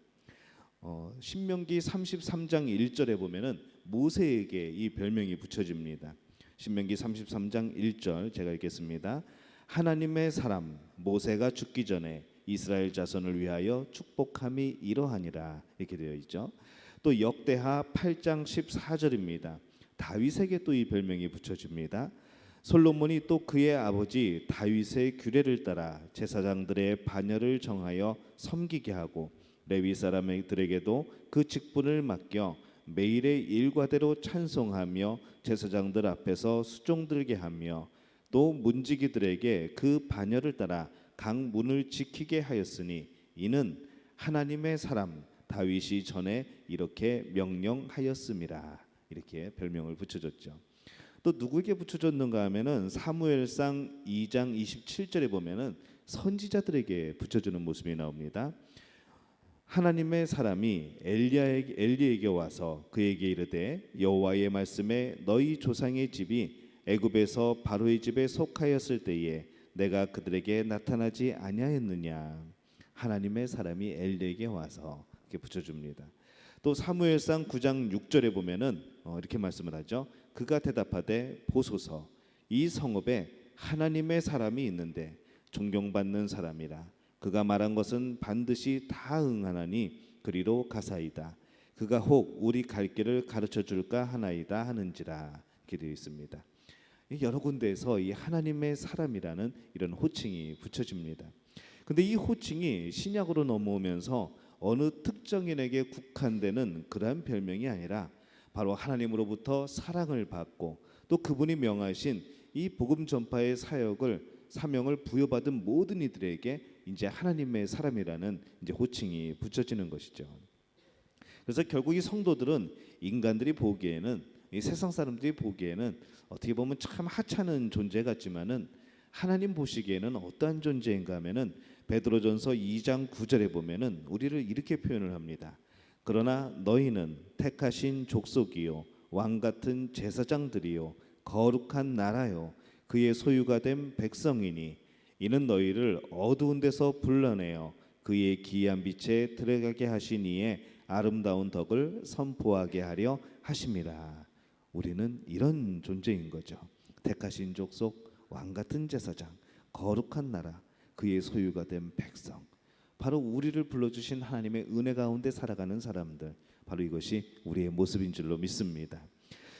신명기 33장 1절에 보면은 모세에게 이 별명이 붙여집니다. 신명기 33장 1절 제가 읽겠습니다. 하나님의 사람 모세가 죽기 전에 이스라엘 자손을 위하여 축복함이 이러하니라, 이렇게 되어 있죠. 또 역대하 8장 14절입니다. 다윗에게 또 이 별명이 붙여집니다. 솔로몬이 또 그의 아버지 다윗의 규례를 따라 제사장들의 반열을 정하여 섬기게 하고 레위 사람들에게도 그 직분을 맡겨 매일의 일과대로 찬송하며 제사장들 앞에서 수종 들게 하며 또 문지기들에게 그 반열을 따라 각 문을 지키게 하였으니 이는 하나님의 사람 다윗이 전에 이렇게 명령하였음이라, 이렇게 별명을 붙여줬죠. 또 누구에게 붙여줬는가 하면은 사무엘상 2장 27절에 보면은 선지자들에게 붙여주는 모습이 나옵니다. 하나님의 사람이 엘리에게 와서 그에게 이르되 여호와의 말씀에 너희 조상의 집이 애굽에서 바로의 집에 속하였을 때에 내가 그들에게 나타나지 아니하였느냐. 하나님의 사람이 엘리에게 와서 이렇게 붙여줍니다. 또 사무엘상 9장 6절에 보면은 이렇게 말씀을 하죠. 그가 대답하되 보소서 이 성읍에 하나님의 사람이 있는데 존경받는 사람이라. 그가 말한 것은 반드시 다 응하나니 그리로 가사이다. 그가 혹 우리 갈 길을 가르쳐 줄까 하나이다 하는지라, 이렇게 되어 있습니다. 여러 군데에서 이 하나님의 사람이라는 이런 호칭이 붙여집니다. 근데 이 호칭이 신약으로 넘어오면서 어느 특정인에게 국한되는 그러한 별명이 아니라 바로 하나님으로부터 사랑을 받고 또 그분이 명하신 이 복음 전파의 사명을 부여받은 모든 이들에게 이제 하나님의 사람이라는 이제 호칭이 붙여지는 것이죠. 그래서 결국 이 성도들은 인간들이 보기에는, 이 세상 사람들이 보기에는 어떻게 보면 참 하찮은 존재 같지만은 하나님 보시기에는 어떠한 존재인가 하면은 베드로전서 2장 9절에 보면은 우리를 이렇게 표현을 합니다. 그러나 너희는 택하신 족속이요 왕 같은 제사장들이요 거룩한 나라요 그의 소유가 된 백성이니 이는 너희를 어두운 데서 불러내어 그의 기이한 빛에 들어가게 하신 이의 아름다운 덕을 선포하게 하려 하심이라. 우리는 이런 존재인 거죠. 택하신 족속, 왕 같은 제사장, 거룩한 나라, 그의 소유가 된 백성, 바로 우리를 불러주신 하나님의 은혜 가운데 살아가는 사람들, 바로 이것이 우리의 모습인 줄로 믿습니다.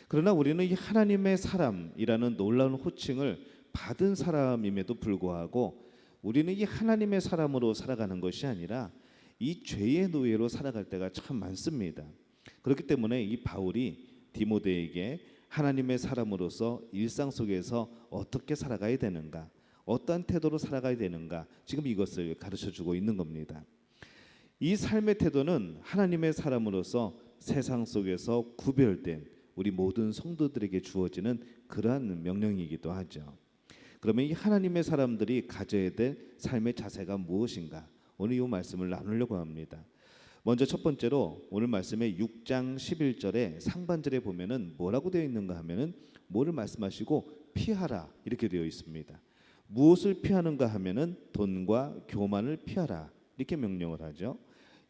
그러나 우리는 이 하나님의 사람이라는 놀라운 호칭을 받은 사람임에도 불구하고 우리는 이 하나님의 사람으로 살아가는 것이 아니라 이 죄의 노예로 살아갈 때가 참 많습니다. 그렇기 때문에 이 바울이 디모데에게 하나님의 사람으로서 일상 속에서 어떻게 살아가야 되는가, 어떠한 태도로 살아가야 되는가, 지금 이것을 가르쳐주고 있는 겁니다. 이 삶의 태도는 하나님의 사람으로서 세상 속에서 구별된 우리 모든 성도들에게 주어지는 그러한 명령이기도 하죠. 그러면 이 하나님의 사람들이 가져야 될 삶의 자세가 무엇인가? 오늘 이 말씀을 나누려고 합니다. 먼저 첫 번째로 오늘 말씀의 6장 11절에 상반절에 보면은 뭐라고 되어 있는가 하면은 뭐를 말씀하시고 피하라 이렇게 되어 있습니다. 무엇을 피하는가 하면은 돈과 교만을 피하라 이렇게 명령을 하죠.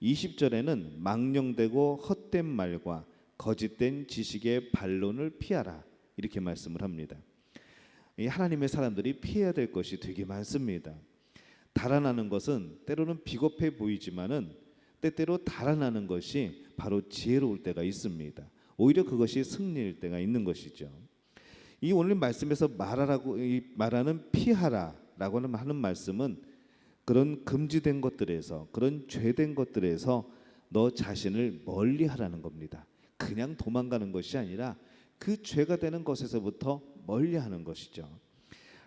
20절에는 망령되고 헛된 말과 거짓된 지식의 반론을 피하라 이렇게 말씀을 합니다. 이 하나님의 사람들이 피해야 될 것이 되게 많습니다. 달아나는 것은 때로는 비겁해 보이지만은 때때로 달아나는 것이 바로 지혜로울 때가 있습니다. 오히려 그것이 승리일 때가 있는 것이죠. 이 오늘 말씀에서 말하는 피하라라고 하는 말씀은 그런 금지된 것들에서, 그런 죄된 것들에서 너 자신을 멀리하라는 겁니다. 그냥 도망가는 것이 아니라 그 죄가 되는 것에서부터 멀리하는 것이죠.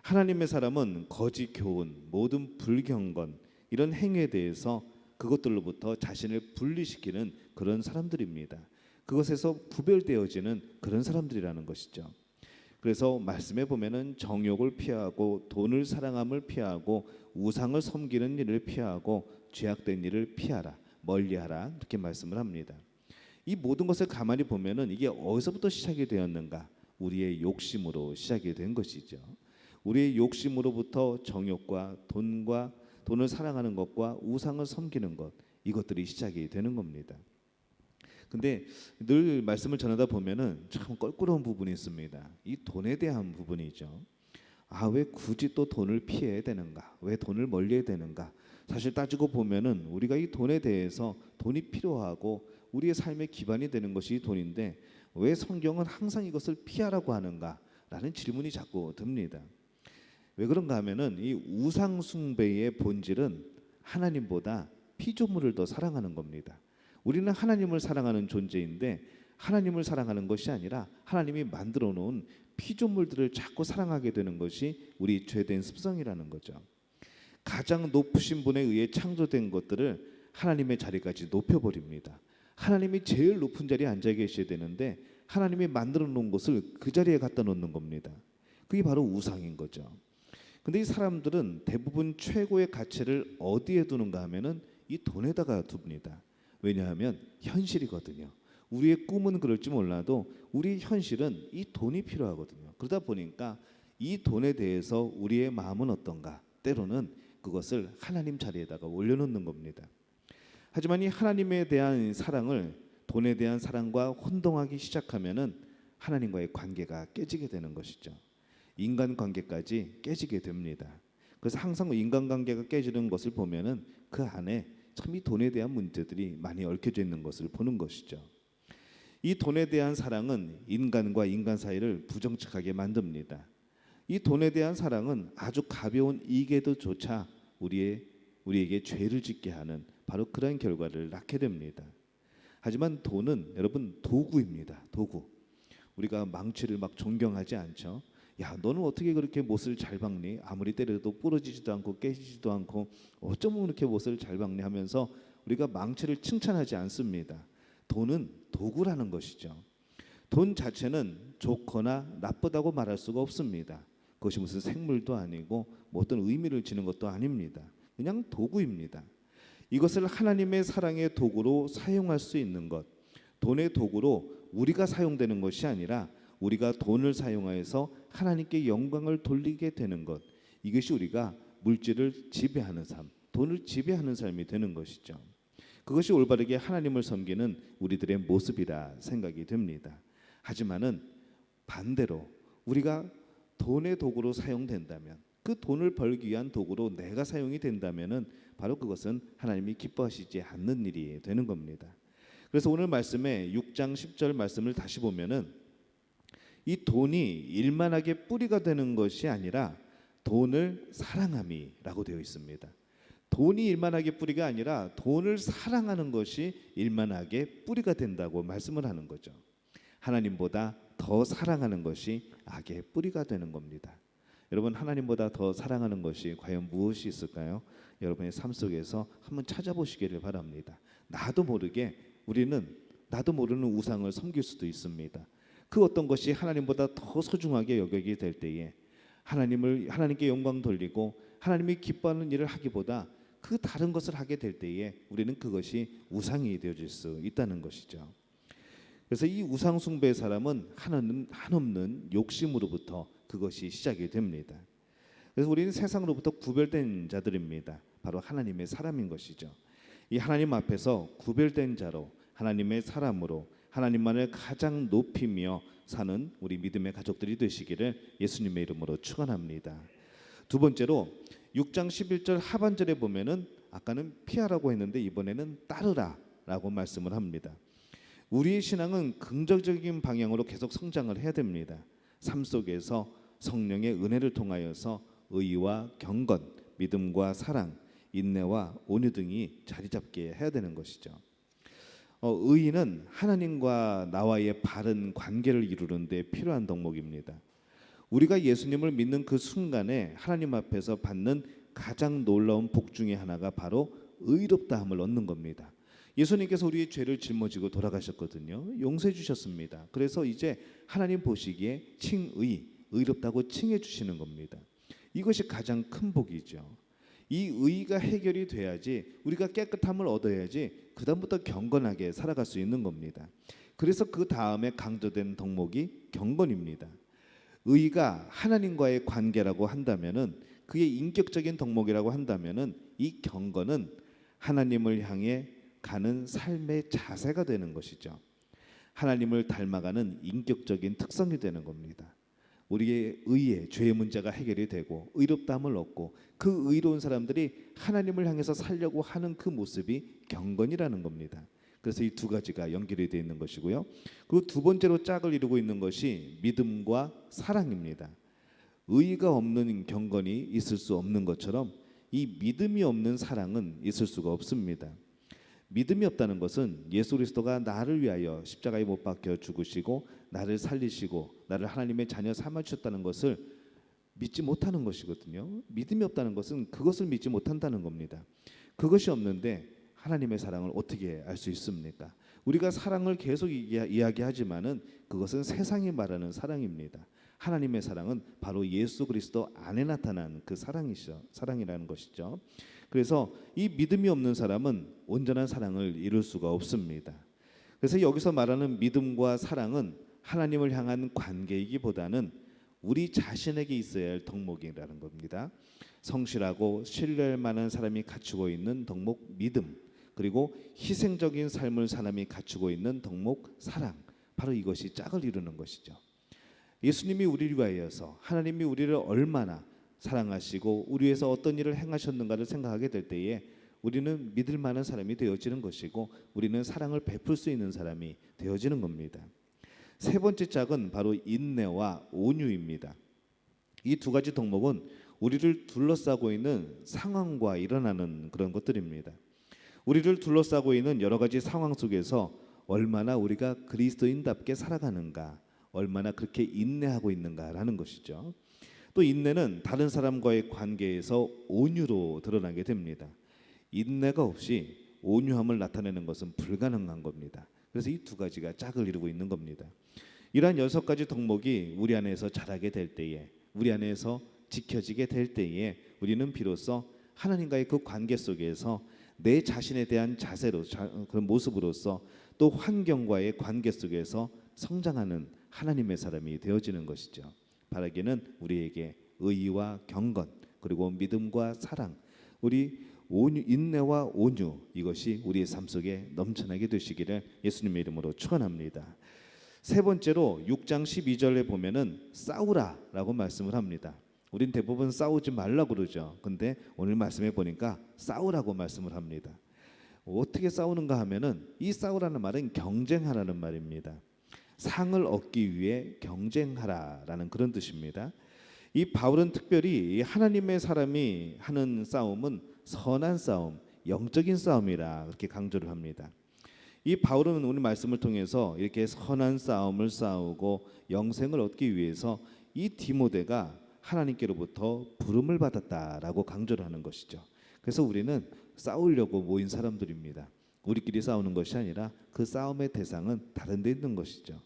하나님의 사람은 거짓 교훈, 모든 불경건 이런 행위에 대해서 그것들로부터 자신을 분리시키는 그런 사람들입니다. 그것에서 구별되어지는 그런 사람들이라는 것이죠. 그래서 말씀에 보면은 정욕을 피하고 돈을 사랑함을 피하고 우상을 섬기는 일을 피하고 죄악된 일을 피하라, 멀리하라 이렇게 말씀을 합니다. 이 모든 것을 가만히 보면은 이게 어디서부터 시작이 되었는가? 우리의 욕심으로 시작이 된 것이죠. 우리의 욕심으로부터 정욕과 돈을 사랑하는 것과 우상을 섬기는 것 이것들이 시작이 되는 겁니다. 근데 늘 말씀을 전하다 보면은 참 껄끄러운 부분이 있습니다. 이 돈에 대한 부분이죠. 왜 굳이 또 돈을 피해야 되는가? 왜 돈을 멀리해야 되는가? 사실 따지고 보면은 우리가 이 돈에 대해서 돈이 필요하고 우리의 삶의 기반이 되는 것이 이 돈인데 왜 성경은 항상 이것을 피하라고 하는가라는 질문이 자꾸 듭니다. 왜 그런가 하면은 이 우상 숭배의 본질은 하나님보다 피조물을 더 사랑하는 겁니다. 우리는 하나님을 사랑하는 존재인데 하나님을 사랑하는 것이 아니라 하나님이 만들어 놓은 피조물들을 자꾸 사랑하게 되는 것이 우리 죄된 습성이라는 거죠. 가장 높으신 분에 의해 창조된 것들을 하나님의 자리까지 높여버립니다. 하나님이 제일 높은 자리에 앉아 계셔야 되는데 하나님이 만들어 놓은 것을 그 자리에 갖다 놓는 겁니다. 그게 바로 우상인 거죠. 근데 이 사람들은 대부분 최고의 가치를 어디에 두는가 하면은 이 돈에다가 둡니다. 왜냐하면 현실이거든요. 우리의 꿈은 그럴지 몰라도 우리의 현실은 이 돈이 필요하거든요. 그러다 보니까 이 돈에 대해서 우리의 마음은 어떤가? 때로는 그것을 하나님 자리에다가 올려놓는 겁니다. 하지만 이 하나님에 대한 사랑을 돈에 대한 사랑과 혼동하기 시작하면은 하나님과의 관계가 깨지게 되는 것이죠. 인간관계까지 깨지게 됩니다. 그래서 항상 인간관계가 깨지는 것을 보면은 그 안에 참 이 돈에 대한 문제들이 많이 얽혀져 있는 것을 보는 것이죠. 이 돈에 대한 사랑은 인간과 인간 사이를 부정측하게 만듭니다. 이 돈에 대한 사랑은 아주 가벼운 이익에도조차 우리에게 죄를 짓게 하는 바로 그런 결과를 낳게 됩니다. 하지만 돈은 여러분 도구입니다. 도구. 우리가 망치를 막 존경하지 않죠. 야, 너는 어떻게 그렇게 못을 잘 박니? 아무리 때려도 부러지지도 않고 깨지지도 않고 어쩌면 그렇게 못을 잘 박니 하면서 우리가 망치를 칭찬하지 않습니다. 돈은 도구라는 것이죠. 돈 자체는 좋거나 나쁘다고 말할 수가 없습니다. 그것이 무슨 생물도 아니고 뭐 어떤 의미를 지닌 것도 아닙니다. 그냥 도구입니다. 이것을 하나님의 사랑의 도구로 사용할 수 있는 것, 돈의 도구로 우리가 사용되는 것이 아니라 우리가 돈을 사용하여서 하나님께 영광을 돌리게 되는 것, 이것이 우리가 물질을 지배하는 삶, 돈을 지배하는 삶이 되는 것이죠. 그것이 올바르게 하나님을 섬기는 우리들의 모습이라 생각이 됩니다. 하지만은 반대로 우리가 돈의 도구로 사용된다면, 그 돈을 벌기 위한 도구로 내가 사용이 된다면은 바로 그것은 하나님이 기뻐하시지 않는 일이 되는 겁니다. 그래서 오늘 말씀에 6장 10절 말씀을 다시 보면은 이 돈이 일만하게 뿌리가 되는 것이 아니라 돈을 사랑함이라고 되어 있습니다. 돈이 일만하게 뿌리가 아니라 돈을 사랑하는 것이 일만하게 뿌리가 된다고 말씀을 하는 거죠. 하나님보다 더 사랑하는 것이 악의 뿌리가 되는 겁니다. 여러분, 하나님보다 더 사랑하는 것이 과연 무엇이 있을까요? 여러분의 삶 속에서 한번 찾아보시기를 바랍니다. 나도 모르게 우리는 나도 모르는 우상을 섬길 수도 있습니다. 그 어떤 것이 하나님보다 더 소중하게 여겨지게 될 때에 하나님께 영광 돌리고 하나님이 기뻐하는 일을 하기보다 그 다른 것을 하게 될 때에 우리는 그것이 우상이 되어질 수 있다는 것이죠. 그래서 이 우상 숭배의 사람은 한없는 욕심으로부터 그것이 시작이 됩니다. 그래서 우리는 세상으로부터 구별된 자들입니다. 바로 하나님의 사람인 것이죠. 이 하나님 앞에서 구별된 자로 하나님의 사람으로 하나님만을 가장 높이며 사는 우리 믿음의 가족들이 되시기를 예수님의 이름으로 축원합니다. 두 번째로 6장 11절 하반절에 보면은 아까는 피하라고 했는데 이번에는 따르라라고 말씀을 합니다. 우리의 신앙은 긍정적인 방향으로 계속 성장을 해야 됩니다. 삶 속에서 성령의 은혜를 통하여서 의와 경건, 믿음과 사랑, 인내와 온유 등이 자리 잡게 해야 되는 것이죠. 의는 하나님과 나와의 바른 관계를 이루는 데 필요한 덕목입니다. 우리가 예수님을 믿는 그 순간에 하나님 앞에서 받는 가장 놀라운 복 중에 하나가 바로 의롭다함을 얻는 겁니다. 예수님께서 우리의 죄를 짊어지고 돌아가셨거든요. 용서해 주셨습니다. 그래서 이제 하나님 보시기에 의롭다고 칭해 주시는 겁니다. 이것이 가장 큰 복이죠. 이 의가 해결이 돼야지 우리가 깨끗함을 얻어야지 그 다음부터 경건하게 살아갈 수 있는 겁니다. 그래서 그 다음에 강조된 덕목이 경건입니다. 의가 하나님과의 관계라고 한다면은 그게 인격적인 덕목이라고 한다면은 이 경건은 하나님을 향해 가는 삶의 자세가 되는 것이죠. 하나님을 닮아가는 인격적인 특성이 되는 겁니다. 우리의 의에 죄의 문제가 해결이 되고 의롭다함을 얻고 그 의로운 사람들이 하나님을 향해서 살려고 하는 그 모습이 경건이라는 겁니다. 그래서 이 두 가지가 연결이 되어 있는 것이고요. 그리고 두 번째로 짝을 이루고 있는 것이 믿음과 사랑입니다. 의가 없는 경건이 있을 수 없는 것처럼 이 믿음이 없는 사랑은 있을 수가 없습니다. 믿음이 없다는 것은 예수 그리스도가 나를 위하여 십자가에 못 박혀 죽으시고 나를 살리시고 나를 하나님의 자녀 삼아 주셨다는 것을 믿지 못하는 것이거든요. 믿음이 없다는 것은 그것을 믿지 못한다는 겁니다. 그것이 없는데 하나님의 사랑을 어떻게 알 수 있습니까? 우리가 사랑을 계속 이야기하지만은 그것은 세상이 말하는 사랑입니다. 하나님의 사랑은 바로 예수 그리스도 안에 나타난 그 사랑이라는 것이죠. 그래서 이 믿음이 없는 사람은 온전한 사랑을 이룰 수가 없습니다. 그래서 여기서 말하는 믿음과 사랑은 하나님을 향한 관계이기보다는 우리 자신에게 있어야 할 덕목이라는 겁니다. 성실하고 신뢰할 만한 사람이 갖추고 있는 덕목 믿음, 그리고 희생적인 삶을 사람이 갖추고 있는 덕목 사랑, 바로 이것이 짝을 이루는 것이죠. 예수님이 우리를 위하여서 하나님이 우리를 얼마나 사랑하시고 우리 위해서 어떤 일을 행하셨는가를 생각하게 될 때에 우리는 믿을 만한 사람이 되어지는 것이고 우리는 사랑을 베풀 수 있는 사람이 되어지는 겁니다. 세 번째 짝은 바로 인내와 온유입니다. 이 두 가지 덕목은 우리를 둘러싸고 있는 상황과 일어나는 그런 것들입니다. 우리를 둘러싸고 있는 여러 가지 상황 속에서 얼마나 우리가 그리스도인답게 살아가는가, 얼마나 그렇게 인내하고 있는가라는 것이죠. 또 인내는 다른 사람과의 관계에서 온유로 드러나게 됩니다. 인내가 없이 온유함을 나타내는 것은 불가능한 겁니다. 그래서 이 두 가지가 짝을 이루고 있는 겁니다. 이러한 6가지 덕목이 우리 안에서 자라게 될 때에, 우리 안에서 지켜지게 될 때에 우리는 비로소 하나님과의 그 관계 속에서 내 자신에 대한 자세로, 그런 모습으로서 또 환경과의 관계 속에서 성장하는 하나님의 사람이 되어지는 것이죠. 바라기는 우리에게 의와 경건, 그리고 믿음과 사랑, 우리 인내와 온유, 이것이 우리의 삶 속에 넘쳐나게 되시기를 예수님의 이름으로 축원합니다. 세 번째로 6장 12절에 보면은 싸우라라고 말씀을 합니다. 우린 대부분 싸우지 말라고 그러죠. 근데 오늘 말씀해 보니까 싸우라고 말씀을 합니다. 어떻게 싸우는가 하면은 이 싸우라는 말은 경쟁하라는 말입니다. 상을 얻기 위해 경쟁하라라는 그런 뜻입니다. 이 바울은 특별히 하나님의 사람이 하는 싸움은 선한 싸움, 영적인 싸움이라 그렇게 강조를 합니다. 이 바울은 오늘 말씀을 통해서 이렇게 선한 싸움을 싸우고 영생을 얻기 위해서 이 디모데가 하나님께로부터 부름을 받았다라고 강조를 하는 것이죠. 그래서 우리는 싸우려고 모인 사람들입니다. 우리끼리 싸우는 것이 아니라 그 싸움의 대상은 다른 데 있는 것이죠.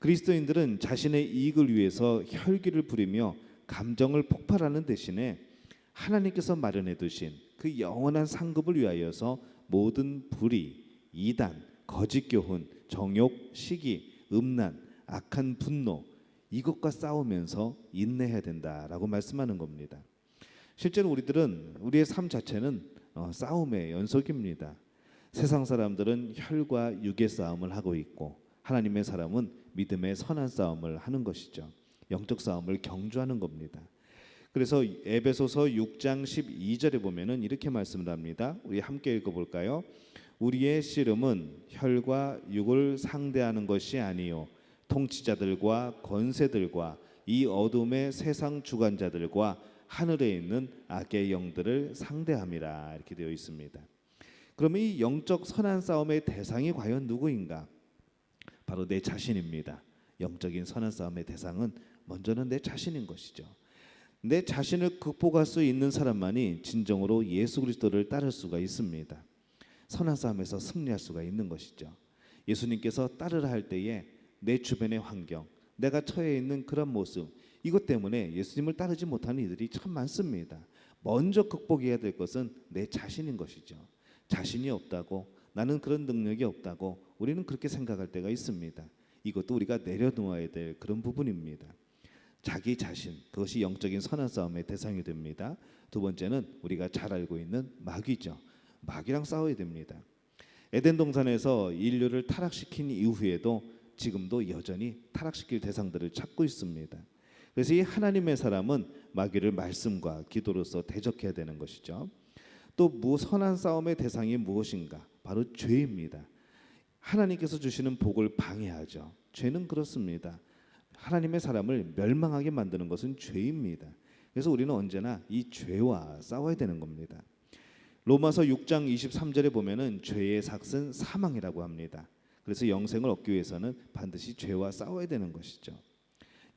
그리스도인들은 자신의 이익을 위해서 혈기를 부리며 감정을 폭발하는 대신에 하나님께서 마련해 두신 그 영원한 상급을 위하여서 모든 불의, 이단, 거짓 교훈, 정욕, 시기, 음란, 악한 분노 이것과 싸우면서 인내해야 된다라고 말씀하는 겁니다. 실제로 우리들은 우리의 삶 자체는 싸움의 연속입니다. 세상 사람들은 혈과 육의 싸움을 하고 있고 하나님의 사람은 믿음의 선한 싸움을 하는 것이죠. 영적 싸움을 경주하는 겁니다. 그래서 에베소서 6장 12절에 보면은 이렇게 말씀을 합니다. 우리 함께 읽어볼까요? 우리의 씨름은 혈과 육을 상대하는 것이 아니요 통치자들과 권세들과 이 어둠의 세상 주관자들과 하늘에 있는 악의 영들을 상대함이라 이렇게 되어 있습니다. 그러면 이 영적 선한 싸움의 대상이 과연 누구인가? 바로 내 자신입니다. 영적인 선한 싸움의 대상은 먼저는 내 자신인 것이죠. 내 자신을 극복할 수 있는 사람만이 진정으로 예수 그리스도를 따를 수가 있습니다. 선한 싸움에서 승리할 수가 있는 것이죠. 예수님께서 따르라 할 때에 내 주변의 환경, 내가 처해 있는 그런 모습, 이것 때문에 예수님을 따르지 못하는 이들이 참 많습니다. 먼저 극복해야 될 것은 내 자신인 것이죠. 자신이 없다고, 나는 그런 능력이 없다고 우리는 그렇게 생각할 때가 있습니다. 이것도 우리가 내려놓아야 될 그런 부분입니다. 자기 자신, 그것이 영적인 선한 싸움의 대상이 됩니다. 두 번째는 우리가 잘 알고 있는 마귀죠. 마귀랑 싸워야 됩니다. 에덴 동산에서 인류를 타락시킨 이후에도 지금도 여전히 타락시킬 대상들을 찾고 있습니다. 그래서 이 하나님의 사람은 마귀를 말씀과 기도로서 대적해야 되는 것이죠. 또 선한 싸움의 대상이 무엇인가? 바로 죄입니다. 하나님께서 주시는 복을 방해하죠. 죄는 그렇습니다. 하나님의 사람을 멸망하게 만드는 것은 죄입니다. 그래서 우리는 언제나 이 죄와 싸워야 되는 겁니다. 로마서 6장 23절에 보면은 죄의 삭은 사망이라고 합니다. 그래서 영생을 얻기 위해서는 반드시 죄와 싸워야 되는 것이죠.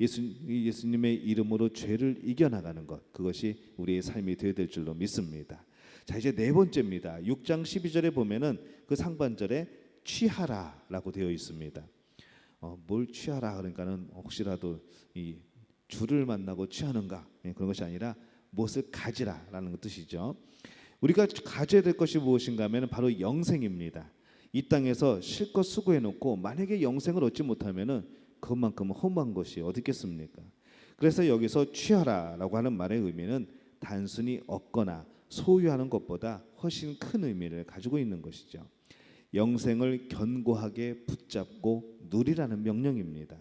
예수님의 이름으로 죄를 이겨나가는 것, 그것이 우리의 삶이 되어야 될 줄로 믿습니다. 자, 이제 네 번째입니다. 6장 12절에 보면은 그 상반절에 취하라라고 되어 있습니다. 뭘 취하라 그러니까는 혹시라도 이 주를 만나고 취하는가 그런 것이 아니라 무엇을 가지라라는 뜻이죠. 우리가 가져야 될 것이 무엇인가 하면 바로 영생입니다. 이 땅에서 실컷 수고해 놓고 만약에 영생을 얻지 못하면은 그것만큼 허무한 것이 어디 있겠습니까? 그래서 여기서 취하라라고 하는 말의 의미는 단순히 얻거나 소유하는 것보다 훨씬 큰 의미를 가지고 있는 것이죠. 영생을 견고하게 붙잡고 누리라는 명령입니다.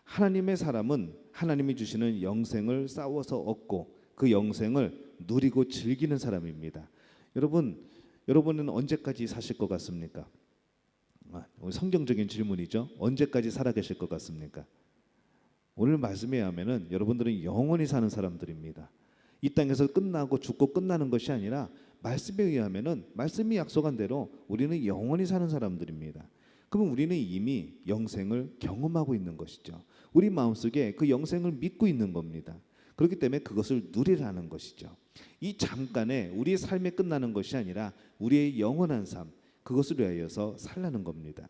하나님의 사람은 하나님이 주시는 영생을 싸워서 얻고 그 영생을 누리고 즐기는 사람입니다. 여러분은 언제까지 사실 것 같습니까? 성경적인 질문이죠. 언제까지 살아계실 것 같습니까? 오늘 말씀에 의하면은 여러분들은 영원히 사는 사람들입니다. 이 땅에서 끝나고 죽고 끝나는 것이 아니라 말씀에 의하면은 말씀이 약속한 대로 우리는 영원히 사는 사람들입니다. 그러면 우리는 이미 영생을 경험하고 있는 것이죠. 우리 마음속에 그 영생을 믿고 있는 겁니다. 그렇기 때문에 그것을 누리라는 것이죠. 이 잠깐에 우리의 삶이 끝나는 것이 아니라 우리의 영원한 삶, 그것을 위하여서 살라는 겁니다.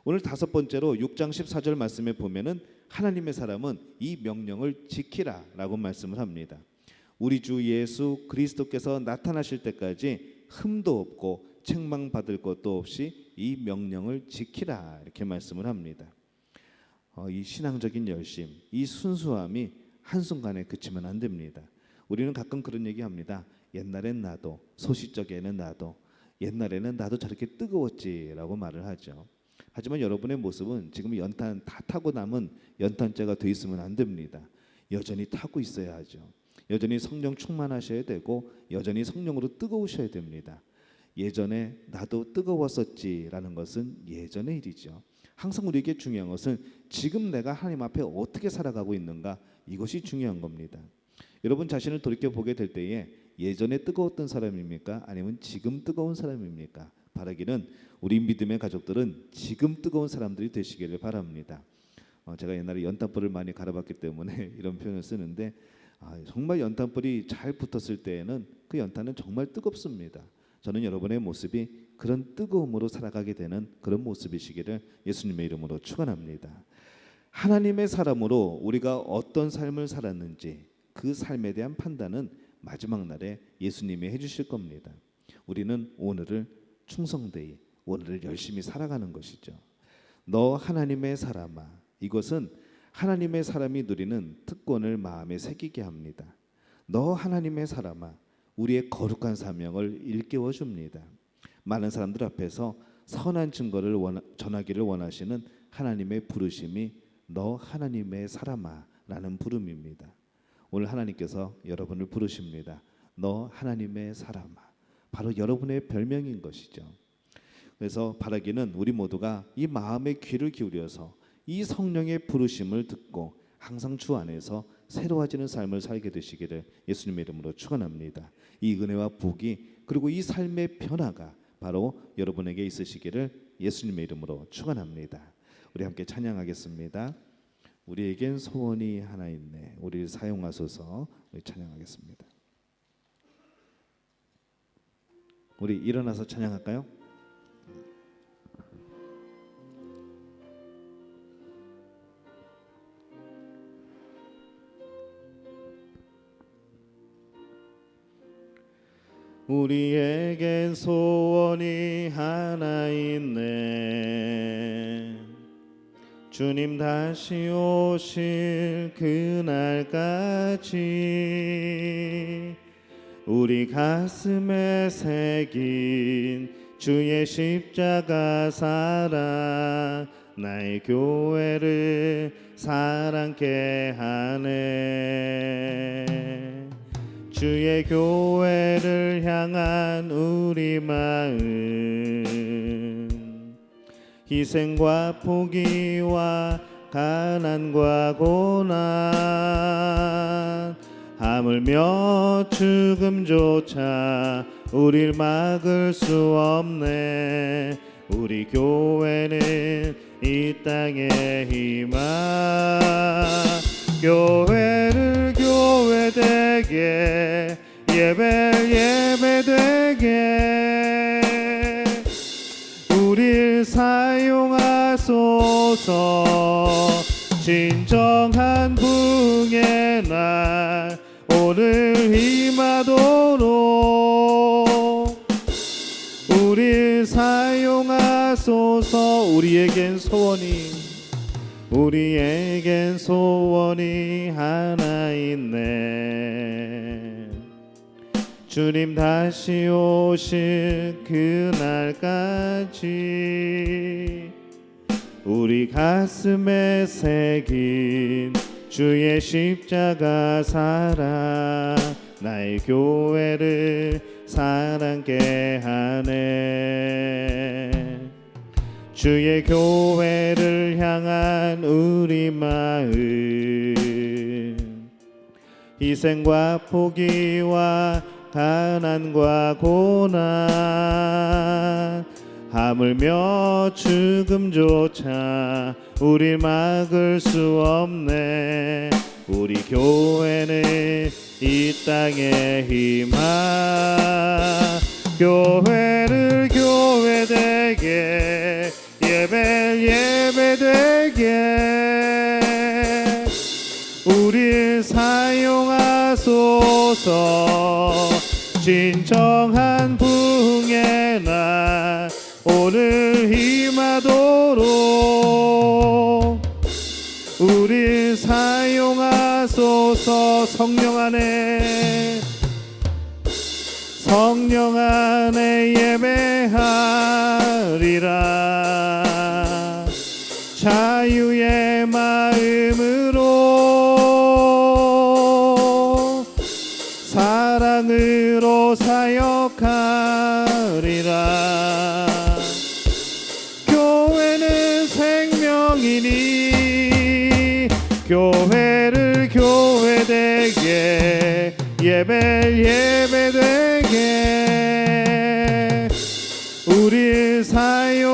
오늘 다섯 번째로 6장 14절 말씀에 보면은 하나님의 사람은 이 명령을 지키라라고 말씀을 합니다. 우리 주 예수 그리스도께서 나타나실 때까지 흠도 없고 책망받을 것도 없이 이 명령을 지키라 이렇게 말씀을 합니다. 이 신앙적인 열심, 이 순수함이 한순간에 그치면 안 됩니다. 우리는 가끔 그런 얘기합니다. 옛날엔 나도, 소시적에는 나도, 옛날에는 나도 저렇게 뜨거웠지라고 말을 하죠. 하지만 여러분의 모습은 지금 연탄 다 타고 남은 연탄재가 돼 있으면 안 됩니다. 여전히 타고 있어야 하죠. 여전히 성령 충만하셔야 되고 여전히 성령으로 뜨거우셔야 됩니다. 예전에 나도 뜨거웠었지라는 것은 예전의 일이죠. 항상 우리에게 중요한 것은 지금 내가 하나님 앞에 어떻게 살아가고 있는가, 이것이 중요한 겁니다. 여러분 자신을 돌이켜보게 될 때에 예전에 뜨거웠던 사람입니까? 아니면 지금 뜨거운 사람입니까? 바라기는 우리 믿음의 가족들은 지금 뜨거운 사람들이 되시기를 바랍니다. 제가 옛날에 연탄불을 많이 갈아봤기 때문에 이런 표현을 쓰는데 정말 연탄불이 잘 붙었을 때에는 그 연탄은 정말 뜨겁습니다. 저는 여러분의 모습이 그런 뜨거움으로 살아가게 되는 그런 모습이시기를 예수님의 이름으로 축원합니다. 하나님의 사람으로 우리가 어떤 삶을 살았는지 그 삶에 대한 판단은 마지막 날에 예수님이 해주실 겁니다. 우리는 오늘을 충성되이 오늘을 열심히 살아가는 것이죠. 너 하나님의 사람아, 이것은 하나님의 사람이 누리는 특권을 마음에 새기게 합니다. 너 하나님의 사람아, 우리의 거룩한 사명을 일깨워 줍니다. 많은 사람들 앞에서 선한 증거를 전하기를 원하시는 하나님의 부르심이 너 하나님의 사람아 라는 부름입니다. 오늘 하나님께서 여러분을 부르십니다. 너 하나님의 사람아, 바로 여러분의 별명인 것이죠. 그래서 바라기는 우리 모두가 이 마음의 귀를 기울여서 이 성령의 부르심을 듣고 항상 주 안에서 새로워지는 삶을 살게 되시기를 예수님의 이름으로 축원합니다. 이 은혜와 복이 그리고 이 삶의 변화가 바로 여러분에게 있으시기를 예수님의 이름으로 축원합니다. 우리 함께 찬양하겠습니다. 우리에겐 소원이 하나 있네. 우리를 사용하소서. 우리 찬양하겠습니다. 우리 일어나서 찬양할까요? 우리에겐 소원이 하나 있네. 주님 다시 오실 그날까지 우리 가슴에 새긴 주의 십자가 사랑 나의 교회를 사랑케 하네. 주의 교회를 향한 우리 마음, 희생과 포기와 가난과 고난, 하물며 죽음조차 우릴 막을 수 없네. 우리 교회는 이 땅의 희망, 교회를 교회되게, 예배를 예배되게 우릴 사용하소서. 진정한 부흥의 날 오늘 임하도록 우릴 사용하소서. 우리에겐 소원이 하나 있네. 주님 다시 오실 그날까지 우리 가슴에 새긴 주의 십자가 사랑 나의 교회를 사랑케 하네. 주의 교회를 향한 우리 마음, 희생과 포기와 가난과 고난, 하물며 죽음조차 우릴 막을 수 없네. 우리 교회는 이 땅의 희망, 교회를 교회되게, 예배를 예배되게 우릴 사용하소서. 진정한 부흥의 날 오늘 임하도록 우릴 사용하소서. 성령 안에 예배하리라. 자유의 마음으로 사랑으로 사역하리라. 교회는 생명이니 교회를 교회되게, 예배를 예배되게 우릴 사용하소서.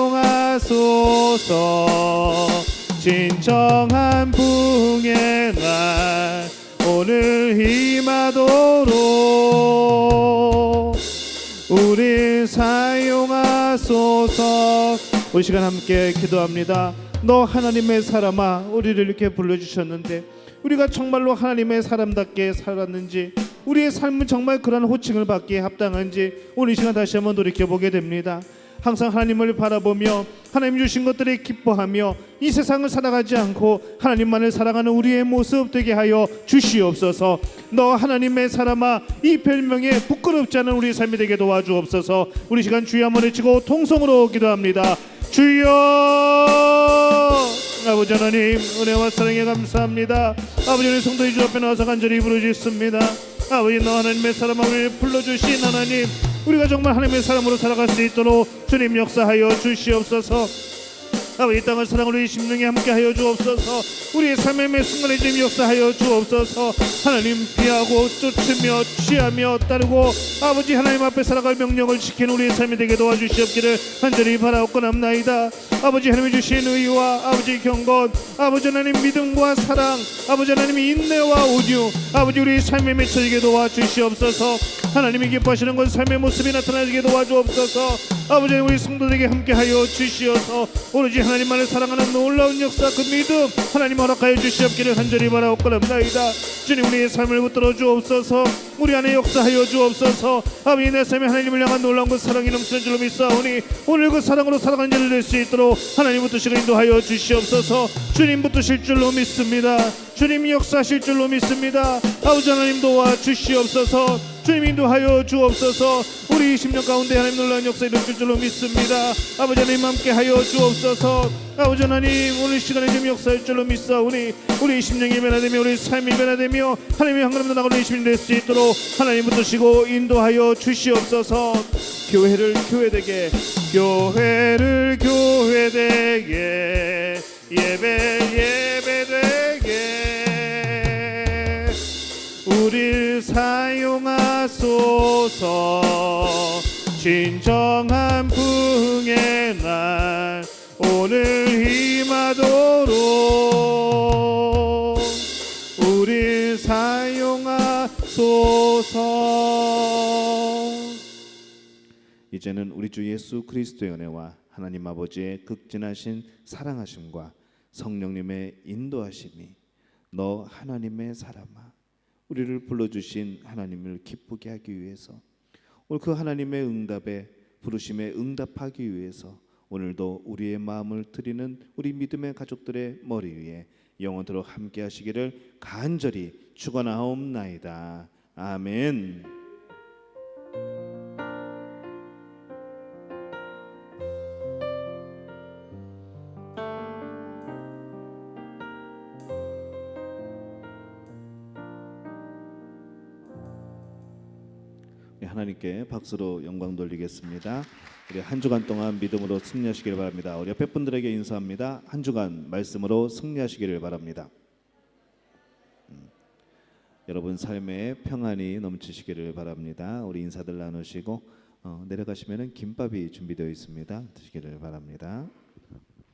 진정한 부흥의 날 오늘 임하도록 우릴 사용하소서. 우리 시간 함께 기도합니다. 너 하나님의 사람아, 우리를 이렇게 불러주셨는데 우리가 정말로 하나님의 사람답게 살았는지, 우리의 삶은 정말 그런 호칭을 받기에 합당한지 오늘 이 시간 다시 한번 돌이켜보게 됩니다. 항상 하나님을 바라보며 하나님 주신 것들에 기뻐하며 이 세상을 살아가지 않고 하나님만을 사랑하는 우리의 모습 되게 하여 주시옵소서. 너 하나님의 사람아, 이 별명에 부끄럽지 않은 우리의 삶이 되게 도와주옵소서. 우리 시간 주여 한번 외치고 통성으로 기도합니다. 주여, 아버지 하나님 은혜와 사랑에 감사합니다. 아버지 하나님 성도의 주 앞에 나와서 간절히 부르짖습니다. 아버지, 너 하나님의 사람아, 우리를 불러주신 하나님, 우리가 정말 하나님의 사람으로 살아갈 수 있도록 주님 역사하여 주시옵소서. 아버지, 이 땅을 사랑으로 이 심령에 함께하여 주옵소서. 우리의 삶의 매 순간에 주님 역사하여 주옵소서. 하나님 피하고 쫓으며 취하며 따르고 아버지 하나님 앞에 살아갈 명령을 지키는 우리의 삶이 되게 도와주시옵기를 간절히 바라옵고남나이다. 아버지 하나님이 주신 의와 아버지 경건, 아버지 하나님 믿음과 사랑, 아버지 하나님 인내와 온유, 아버지 우리의 삶에 맺혀지게 도와주시옵소서. 하나님이 기뻐하시는 건 삶의 모습이 나타나게 도와주옵소서. 아버지 우리 성도들에게 함께하여 주시어서 오로지 하나님만을 사랑하는 놀라운 역사, 그 믿음 하나님 허락하여 주시옵기를 간절히 바라옵고나이다. 주님, 우리의 삶을 붙들어 주옵소서. 우리 안에 역사하여 주옵소서. 아버지, 내 삶에 하나님을 향한 놀라운 그 사랑이 넘치는 줄로 믿사오니 오늘 그 사랑으로 살아가는 자를 될 수 있도록 하나님 붙드시고 인도하여 주시옵소서. 주님 붙드실 줄로 믿습니다. 주님이 역사하실 줄로 믿습니다. 아버지 하나님 도와주시옵소서. 주님 인도하여 주옵소서. 우리 20년 가운데 하나님 놀라운 역사 이루어질 줄로 믿습니다. 아버지 하나님 함께하여 주옵소서. 아버지 하나님 오늘 시간에 좀 역사할 줄로 믿사오니 우리 20년이 변화되며 우리 삶이 변화되며 하나님의 한 걸음 더 나아가는 20년 될 수 있도록 하나님 붙드시고 인도하여 주시옵소서. 교회를 교회되게, 교회를 교회되게, 예배 예배되게 우릴 사용하소서. 진정한 부흥의 날 오늘 임하도록 우릴 사용하소서. 이제는 우리 주 예수 그리스도의 은혜와 하나님 아버지의 극진하신 사랑하심과 성령님의 인도하심이, 너 하나님의 사람아, 우리를 불러주신 하나님을 기쁘게 하기 위해서, 오늘 그 하나님의 응답에 부르심에 응답하기 위해서 오늘도 우리의 마음을 드리는 우리 믿음의 가족들의 머리 위에 영원토록 함께 하시기를 간절히 축원하옵나이다. 아멘. 하나님께 박수로 영광 돌리겠습니다. 우리 한 주간 동안 믿음으로 승리하시기를 바랍니다. 우리 옆에 분들에게 인사합니다. 한 주간 말씀으로 승리하시기를 바랍니다. 여러분 삶에 평안이 넘치시기를 바랍니다. 우리 인사들 나누시고 내려가시면은 김밥이 준비되어 있습니다. 드시기를 바랍니다.